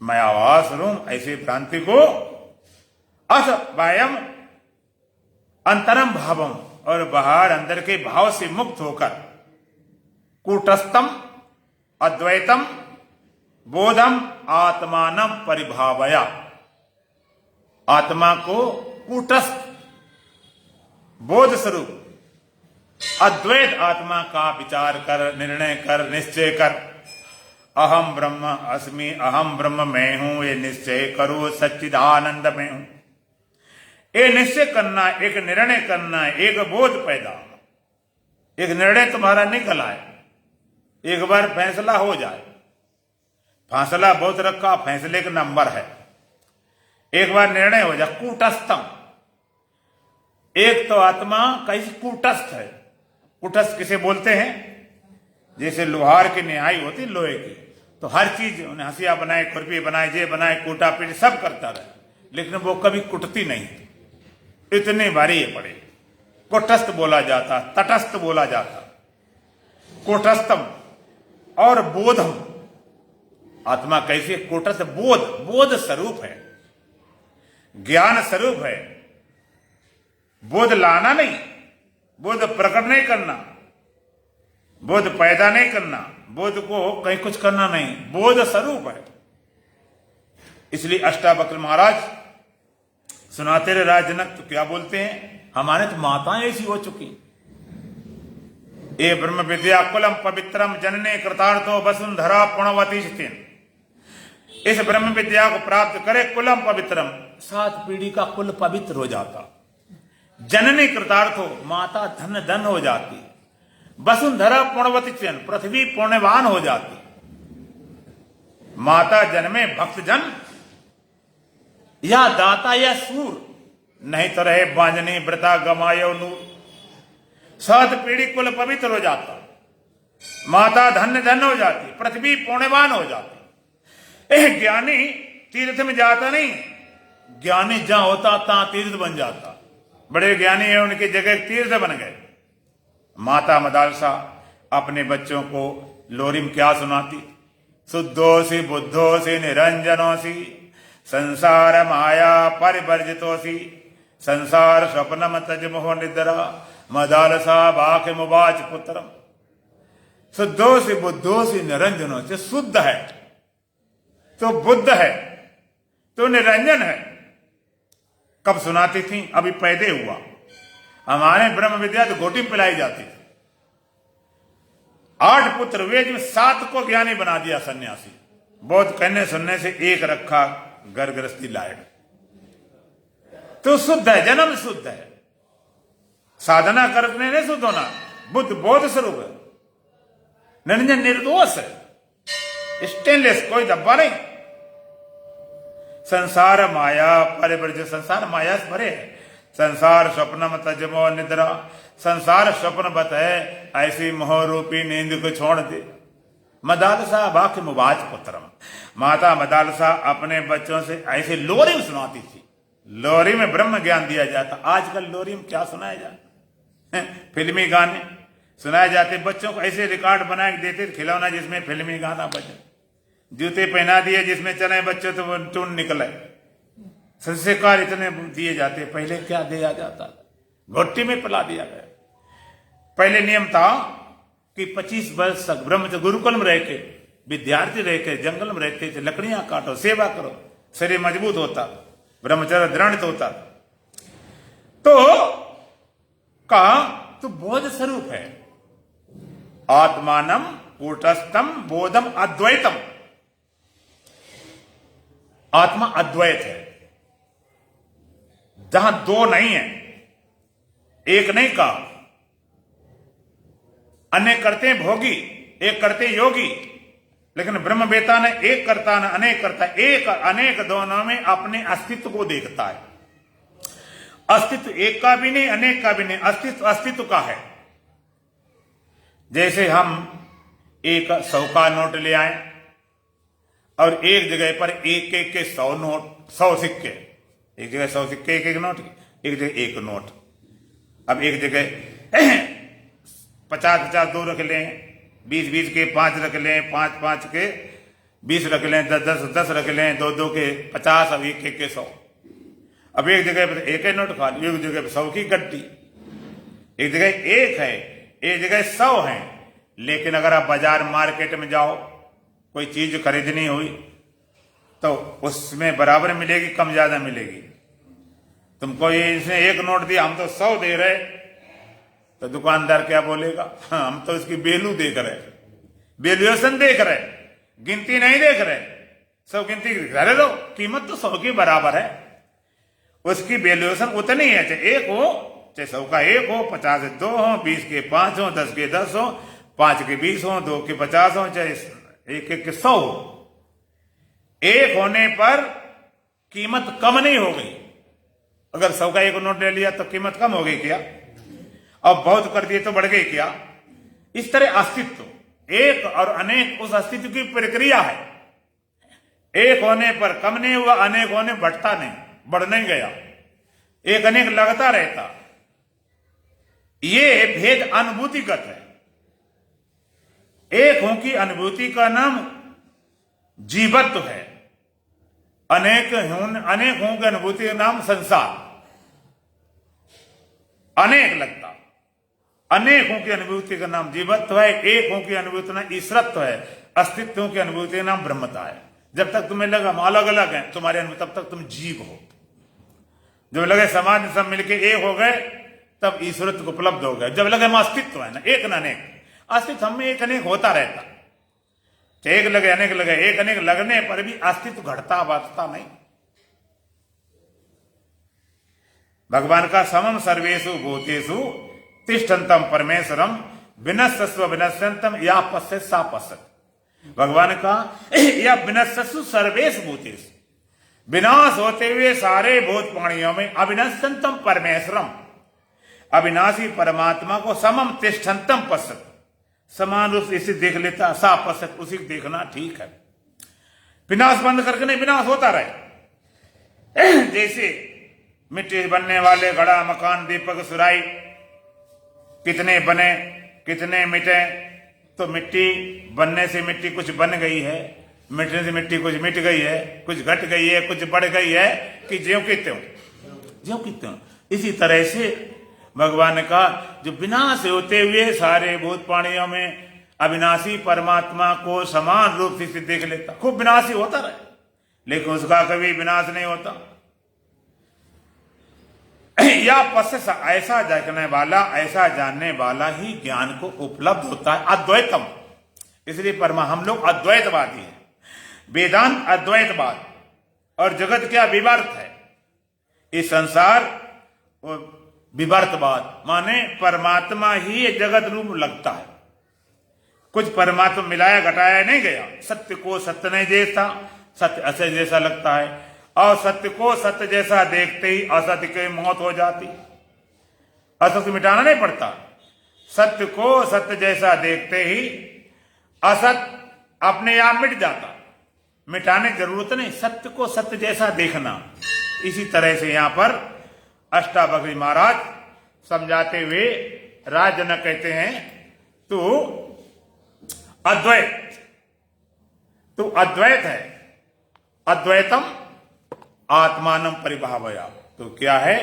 मैं आवास रूम, ऐसी भ्रांति को अथ वायम अंतरम भावम, और बाहर अंदर के भाव से मुक्त होकर कूटस्थम अद्वैतम बोधम आत्मानम परिभावया, आत्मा को कूटस्थ बोध स्वरूप अद्वैत आत्मा का विचार कर, निर्णय कर, निश्चय कर। अहम ब्रह्म अस्मि, अहम ब्रह्म मैं हूं, ये निश्चय करो, सच्चिदानंद में हूं। ये निश्चय करना, एक निर्णय करना, एक बोध पैदा, एक निर्णय तुम्हारा निकल आए, एक बार फैसला हो जाए। फासला बहुत रखा, फैसले का नंबर है। एक बार निर्णय हो जाए, कूटस्थम। एक तो आत्मा कैसी कूटस्थ है। कूटस्थ किसे बोलते हैं? जैसे लोहार की निहाई होती लोहे की, तो हर चीज उन्हें हंसिया बनाए, खुरपी बनाए, जे बनाए, कूटा पीट सब करता रहे, लेकिन वो कभी कुटती नहीं, इतने भारी ये पड़े। कूटस्थ बोला जाता, तटस्थ बोला जाता, कूटस्थम और बोधम। आत्मा कैसे? कूटस्थ बोध, बोध स्वरूप है। ज्ञान स्वरूप है। बोध लाना नहीं, बोध प्रकट नहीं करना, बोध पैदा नहीं करना, बोध को कहीं कुछ करना नहीं, बोध स्वरूप है। इसलिए अष्टावक्र महाराज सुनाते रहे राज जनक, तो क्या बोलते हैं, हमारे तो माताएं ऐसी हो चुकी। ए ब्रह्म विद्या कुलम पवित्रम जनने कृतार्थो वसुंधरा पुण्यवती स्थिन। इस ब्रह्म विद्या को प्राप्त करे, कुलम पवित्रम, 7 पीढ़ी का कुल पवित्र हो जाता। जननी कृतार्थो, माता धन धन हो जाती। वसुंधरा पुण्यवती स्थिन, पृथ्वी पुण्यवान हो जाती। माता जन्मे भक्तजन या दाता या सूर, नहीं तो रहे बांजनी व्रता गमायो नूर। 7 पीढ़ी कुल पवित्र हो जाता, माता धन्य धन्य हो जाती, पृथ्वी पुण्यवान हो जाती। ज्ञानी तीर्थ में जाता नहीं, ज्ञानी जहां होता तहां तीर्थ बन जाता। बड़े ज्ञानी है, उनकी जगह तीर्थ बन गए। माता मदालसा अपने बच्चों को लोरी में क्या सुनाती, शुद्धोसी बुद्धोसी निरंजनोसी संसार माया परिवर्जितोसी संसार स्वप्नम तजमोह निद्रा मदालसा बाखे मुबाच पुत्रम। शुद्धोसी बुद्धोसी निरंजनोसी, शुद्ध है तो बुद्ध है तो निरंजन है। कब सुनाती थी, अभी पैदे हुआ। हमारे ब्रह्म विद्या तो घोटी पिलाई जाती थी। 8 पुत्र वे, जो 7 को ज्ञानी बना दिया सन्यासी। बहुत कहने सुनने से एक रखा घर गृहस्थी लायक, तो शुद्ध है, जन्म शुद्ध है। साधना करने नहीं शुद्ध होना, बुद्ध बोध स्वरूप है, निरंजन निर्दोष है, स्टेनलेस, कोई धब्बा नहीं। संसार माया परिवर्जित, संसार माया से भरे है। संसार स्वप्नम तजमो निद्रा, संसार स्वप्नवत है, ऐसी मोह रूपी नींद को छोड़ दे। मदालसा वाक्य मुबाच पुत्रम, माता मदालसा अपने बच्चों से ऐसे लोरी में सुनाती थी। लोरी में ब्रह्म ज्ञान दिया जाता। आजकल लोरी में क्या सुनाया जाता, फिल्मी गाने सुनाए जाते। बच्चों को ऐसे रिकॉर्ड बना के देते, खिलौना जिसमें फिल्मी गाना बजे, जूते पहना दिए जिसमें चले बच्चों तो वो टून निकले। संस्कार इतने दिए जाते। पहले क्या दिया जाता, घोटी में पिला दिया गया। पहले नियम था कि 25 वर्ष तक ब्रह्मचर्य गुरुकुल में रह के, विद्यार्थी रह के जंगल में रहते थे, लकड़ियां काटो, सेवा करो, शरीर मजबूत होता, ब्रह्मचर्य दृढ़ होता। तो कहा तो बोध स्वरूप है। आत्मानम कूटस्थम बोधम अद्वैतम, आत्मा अद्वैत है, जहां 2 नहीं है, एक नहीं कहा। अनेक करते हैं भोगी, एक करते हैं योगी, लेकिन ब्रह्मवेता ने एक करता न अनेक करता, एक अनेक दोनों में अपने अस्तित्व को देखता है। अस्तित्व एक का भी नहीं, अनेक का भी नहीं, अस्तित्व अस्तित्व का है। जैसे हम एक 100 का नोट ले आए और एक जगह पर एक एक के 100 नोट, 100 सिक्के, एक जगह 100 सिक्के, एक एक नोट, एक जगह एक नोट। अब एक जगह 50-50 2 रख लें, 20-20 के 5 रख लें, 5-5 के 20 रख लें, 10-10 रख लें, 2-2 के 50, अब एक एक के 100। अब एक जगह पर एक ही नोट खाली, एक जगह पर 100 की गड्डी, एक जगह एक है, एक जगह 100 है। लेकिन अगर आप बाजार मार्केट में जाओ, कोई चीज खरीदनी हुई तो उसमें बराबर मिलेगी, कम ज्यादा मिलेगी। तुमको इसने एक नोट दिया, हम तो 100 दे रहे, तो दुकानदार क्या बोलेगा, हाँ, हम तो इसकी वैल्यू देख रहे, वैल्यूएशन देख रहे, गिनती नहीं देख रहे। 100 गिनती घरे लो, कीमत तो 100 की बराबर है, उसकी वैल्यूएशन उतनी है। चाहे एक हो, चाहे 100 का 1 हो, 50 के 2 हो, 20 के 5 हो, 10 के 10 हो, 5 के 20 हो, 2 के 50 हो, चाहे 1 के 100 हो। एक होने पर कीमत कम नहीं हो गई। अगर 100 का 1 नोट ले लिया तो कीमत कम हो गई क्या? अब बहुत कर दिए तो बढ़ गई क्या? इस तरह अस्तित्व एक और अनेक, उस अस्तित्व की प्रक्रिया है। एक होने पर कम नहीं हुआ, अनेक होने बढ़ता नहीं, बढ़ नहीं गया, एक अनेक लगता रहता। ये भेद अनुभूतिगत है। एक हों की अनुभूति का नाम जीवत्व है। अनेक हूं की अनुभूति का नाम संसार, अनेक लगता। अनेक हूं की अनुभूति का नाम जीवत्व है, एक हूं की अनुभूति का नाम ईश्वरत्व है, अस्तित्व की अनुभूति का नाम ब्रह्मता है। जब तक तुम्हें लगा हम अलग अलग हैं तुम्हारे अनुभव, तब तक तुम जीव हो। जब लगे समाज में सब मिलके एक हो गए तब ईश्वरत्व को उपलब्ध हो गए। जब लगे हम अस्तित्व है ना, एक न अनेक, अस्तित्व हमें एक अनेक होता रहता, एक लगे अनेक लगे, एक अनेक लगने पर भी अस्तित्व घटता बढ़ता नहीं। भगवान का समम सर्वेषु भूतेषु तिष्ठन्तम परमेश्वरम विनश्यस्व विनश्यन्तम या पश्यत सा पश्यत। भगवान का या विनश्यस्व सर्वेषु भूतेषु, विनाश होते हुए सारे भूत प्राणियों में अविनश्यन्तम परमेश्वरम, अविनाशी परमात्मा को समम तिष्ठन्तम पश्यत, समान रूप से इसे देख लेता, सा पश्यत, उसी को देखना ठीक है। विनाश बंद करके नहीं, विनाश होता रहे। जैसे मिट्टी से बनने वाले घड़ा मकान दीपक सुराई कितने बने कितने मिटे, तो मिट्टी बनने से मिट्टी कुछ बन गई है, मिटने से मिट्टी कुछ मिट गई है, कुछ घट गई है, कुछ बढ़ गई है, कि ज्यों की त्यों, ज्यों की त्यों। इसी तरह से भगवान का जो विनाश होते हुए सारे भूत प्राणियों में अविनाशी परमात्मा को समान रूप से देख लेता। खूब विनाशी होता रहे लेकिन उसका कभी विनाश नहीं होता। या पश्च, ऐसा देखने वाला, ऐसा जानने वाला ही ज्ञान को उपलब्ध होता है। अद्वैतम, इसलिए परमा हम लोग अद्वैतवादी हैं। वेदांत अद्वैतवाद और जगत क्या विवर्त है। इस संसार विवर्तवाद माने परमात्मा ही जगत रूप लगता है, कुछ परमात्मा मिलाया घटाया नहीं गया। सत्य को सत्य नहीं जैसा, सत्य असत्य जैसा लगता है, और सत्य को सत्य जैसा देखते ही असत्य की मौत हो जाती। असत्य मिटाना नहीं पड़ता, सत्य को सत्य जैसा देखते ही असत अपने आप मिट जाता, मिटाने की जरूरत नहीं, सत्य को सत्य जैसा देखना। इसी तरह से यहां पर अष्टावक्री महाराज समझाते हुए राजजनक कहते हैं तू अद्वैत है, अद्वैतम आत्मानम परिभावया। तो क्या है,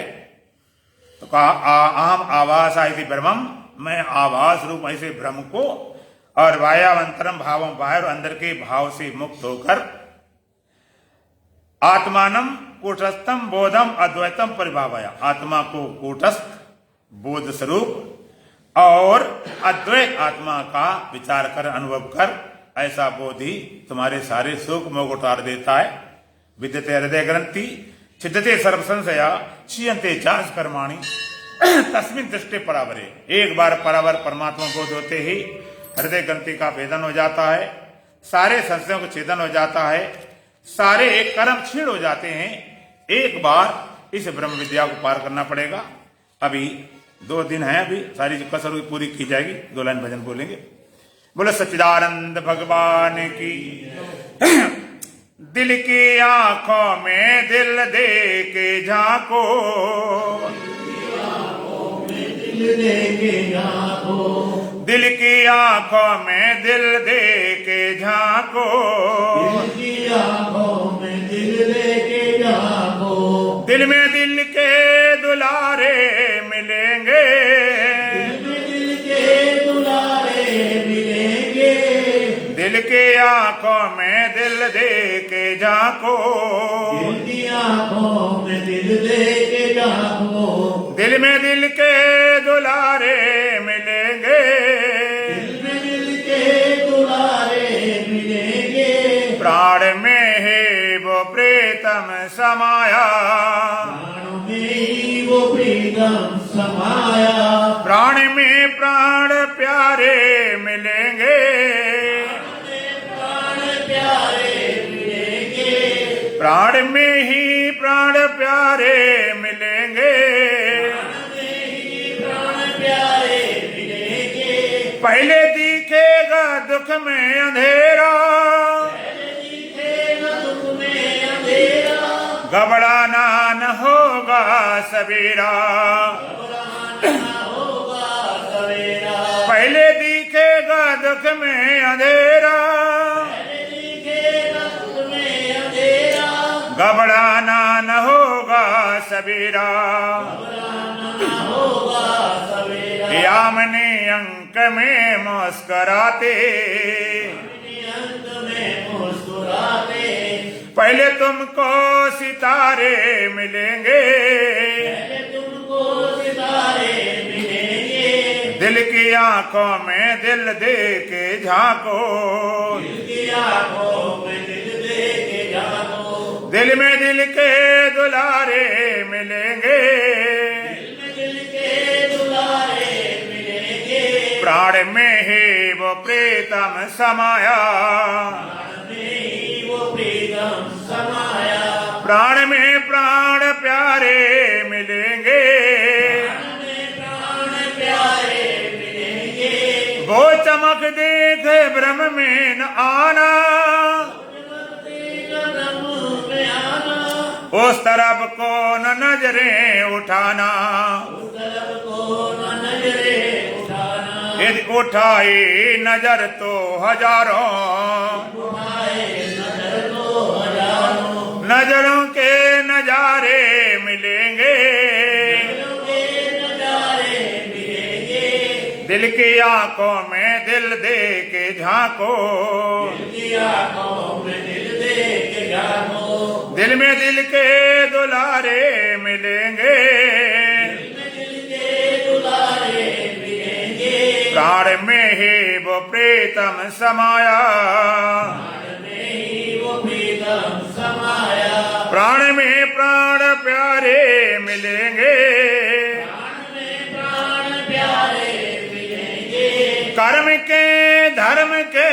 तो कहा अहम आभास आदि ब्रह्मम, मैं आभास रूप ऐसे ब्रह्म को और वायावंतरम भावम, बाहर अंदर के भाव से मुक्त होकर आत्मानम कूटस्थम बोधम अद्वैतम परिभावया, आत्मा को कूटस्थ बोध स्वरूप और अद्वैत आत्मा का विचार कर अनुभव कर, ऐसा बोध ही तुम्हारे सारे शोक मोह उतार देता है। विद्यते हृदय ग्रंथि छिद्यते सर्व संशया क्षीयन्ते चास कर्माणि तस्मिन् दृष्टि परावरे। एक बार परावर परमात्मा बोध होते ही हृदय ग्रंथि का भेदन हो जाता है, सारे संशयों का छेदन हो जाता है, सारे एक कर्म छीण हो जाते हैं। एक बार इस ब्रह्म विद्या को पार करना पड़ेगा। अभी 2 दिन है, अभी सारी कसर पूरी की जाएगी। 2 लाइन भजन बोलेंगे। बोलो सच्चिदानंद भगवान की। दिल की आंखों में दिल दे के झांको, दिल की आंखों में दिल दे के झांको, दिल में दिल के दुलारे मिलेंगे, दिल के आंखों में दिल दे के झांको, दिल में दिल के दुलारे मिलेंगे, प्राण में है वो प्रीतम समाया, प्राण में प्राण प्यारे मिलेंगे, प्राण में ही प्राण प्यारे मिलेंगे, पहले दिखेगा दुख में अंधेरा, घबराना न होगा सवेरा, पहले दिखेगा दुख में अंधेरा, घबराना न होगा सवेरा, होगा सवेरा। यामिनी अंक में मुस्कुराते, अंत में मुस्कुराते, पहले तुमको सितारे मिलेंगे, पहले तुमको सितारे मिलेंगे। दिल की आंखों में दिल दे के झांको, दिल की आंखों में दिल दे के झांको। दिल में दिल के दुलारे मिलेंगे, दिल में दिल के दुलारे मिलेंगे। प्राण में ही वो प्रीतम समाया, प्राण में ही वो प्रीतम समाया। प्राण में प्राण प्यारे मिलेंगे, प्राण में प्राण प्यारे मिलेंगे। वो चमक देख ब्रह्म में न आना, ब्रह्म में आना, उस तरफ को न नजरें उठाना, उस तरफ को न नजरें उठाना। यदि उठाई नजर तो हजारों, उठाए नजर तो हजारों। नजरों के नजारे मिलेंगे, दिलों के नजारे मिलेंगे। दिल की आंखों में दिल दे के झांको, दिल की आंखों में दिल दे के झांको। दिल में दिल के दुलारे मिलेंगे, दिल में दिल के दुलारे मिलेंगे। प्राण में ही वो प्रीतम समाया, प्राण में ही वो प्रीतम समाया। प्राण में प्राण प्यारे मिलेंगे, प्राण में प्राण प्यारे मिलेंगे। कर्म के धर्म के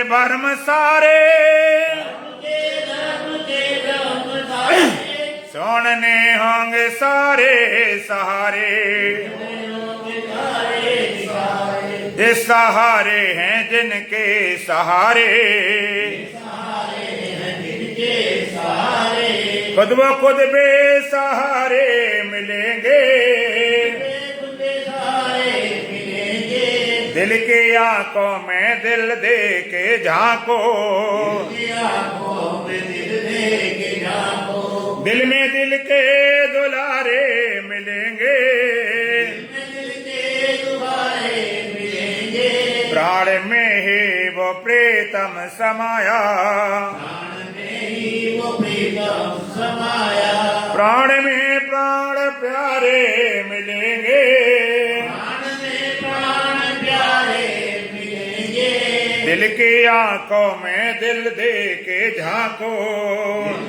भरम सारे, धर्म के धर्म सारे। सुनने होंगे सारे सहारे, ये सहारे हैं जिनके सहारे, जिनके सहारे खुद ब खुद बेसहारे मिलेंगे, सहारे मिलेंगे। दिल की आंखों में दिल दे के झांको, आंखों में दिल दे के झांको। दिल में दिल के दुलारे मिलेंगे, दिल के दुलारे मिलेंगे। प्राण में ही वो प्रीतम समाया, प्राण में ही वो प्रीतम समाया। प्राण में प्राण प्यारे मिलेंगे, प्राण में प्राण प्यारे मिलेंगे। दिल की आंखों में दिल दे के झांको,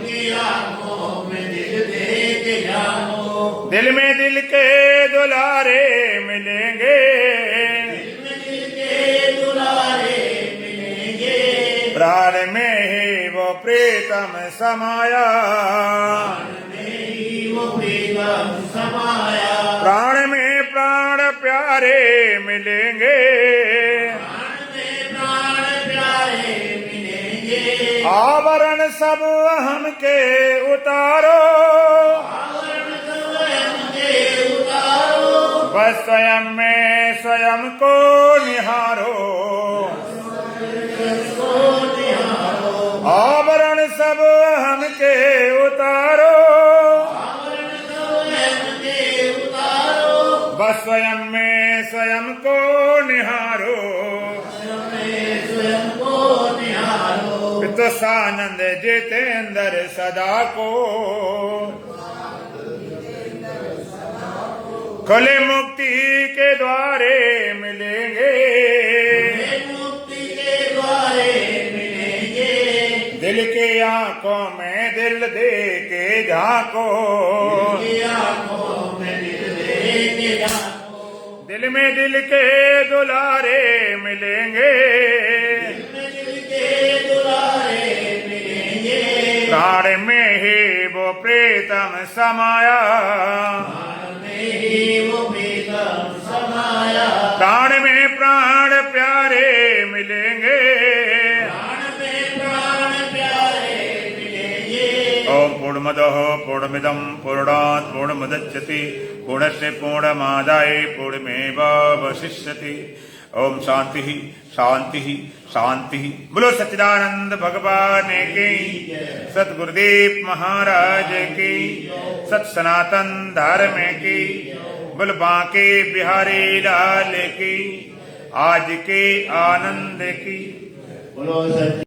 की आंखों में दिल दे के झांको। दिल में दिल के दुलारे मिलेंगे, दिल में दिल के दुलारे मिलेंगे। प्राण में ही वो प्रीतम समाया, प्राण में ही वो प्रीतम समाया। प्राण में प्राण प्यारे मिलेंगे, प्राण में प्राण प्यारे मिलेंगे। आवरण सब हम के उतारो, आवरण स्वयं के उतारो। बस स्वयं में स्वयं को निहारो, आवरण सब हम के उतारो, आवरण स्वयं के उतारो। बस स्वयं में स्वयं को निहारो, स्वयं को निहारो। तो सानंद जितेंद्र सदा को, खुले मुक्ति के द्वारे मिलेंगे, मुक्ति के द्वारे मिलेंगे। दिल की आंखों में दिल दे के झांको, की आंखों में दिल दे के झांको। दिल में दिल के दुलारे मिलेंगे, में दिल के दुलारे मिलेंगे। प्राण में ही वो प्रीतम समाया, प्राण में ही वो प्रीतम समाया। प्राण में प्राण प्यारे मिलेंगे, प्राण में प्राण प्यारे मिलेंगे। ओम पूर्णमदः पूर्णमिदं पूर्णात् पूर्णमुदच्यते पूर्णस्य पूर्णमादाय पूर्णमेवावशिष्यते। ओम शांति ही शांति ही शांति ही। बोलो सच्चिदानंद भगवान की, सत गुरुदेव महाराज की, सत सनातन धर्म की, बोल बांके बिहारी लाल की, आज के आनंद की। बोलो सच्ची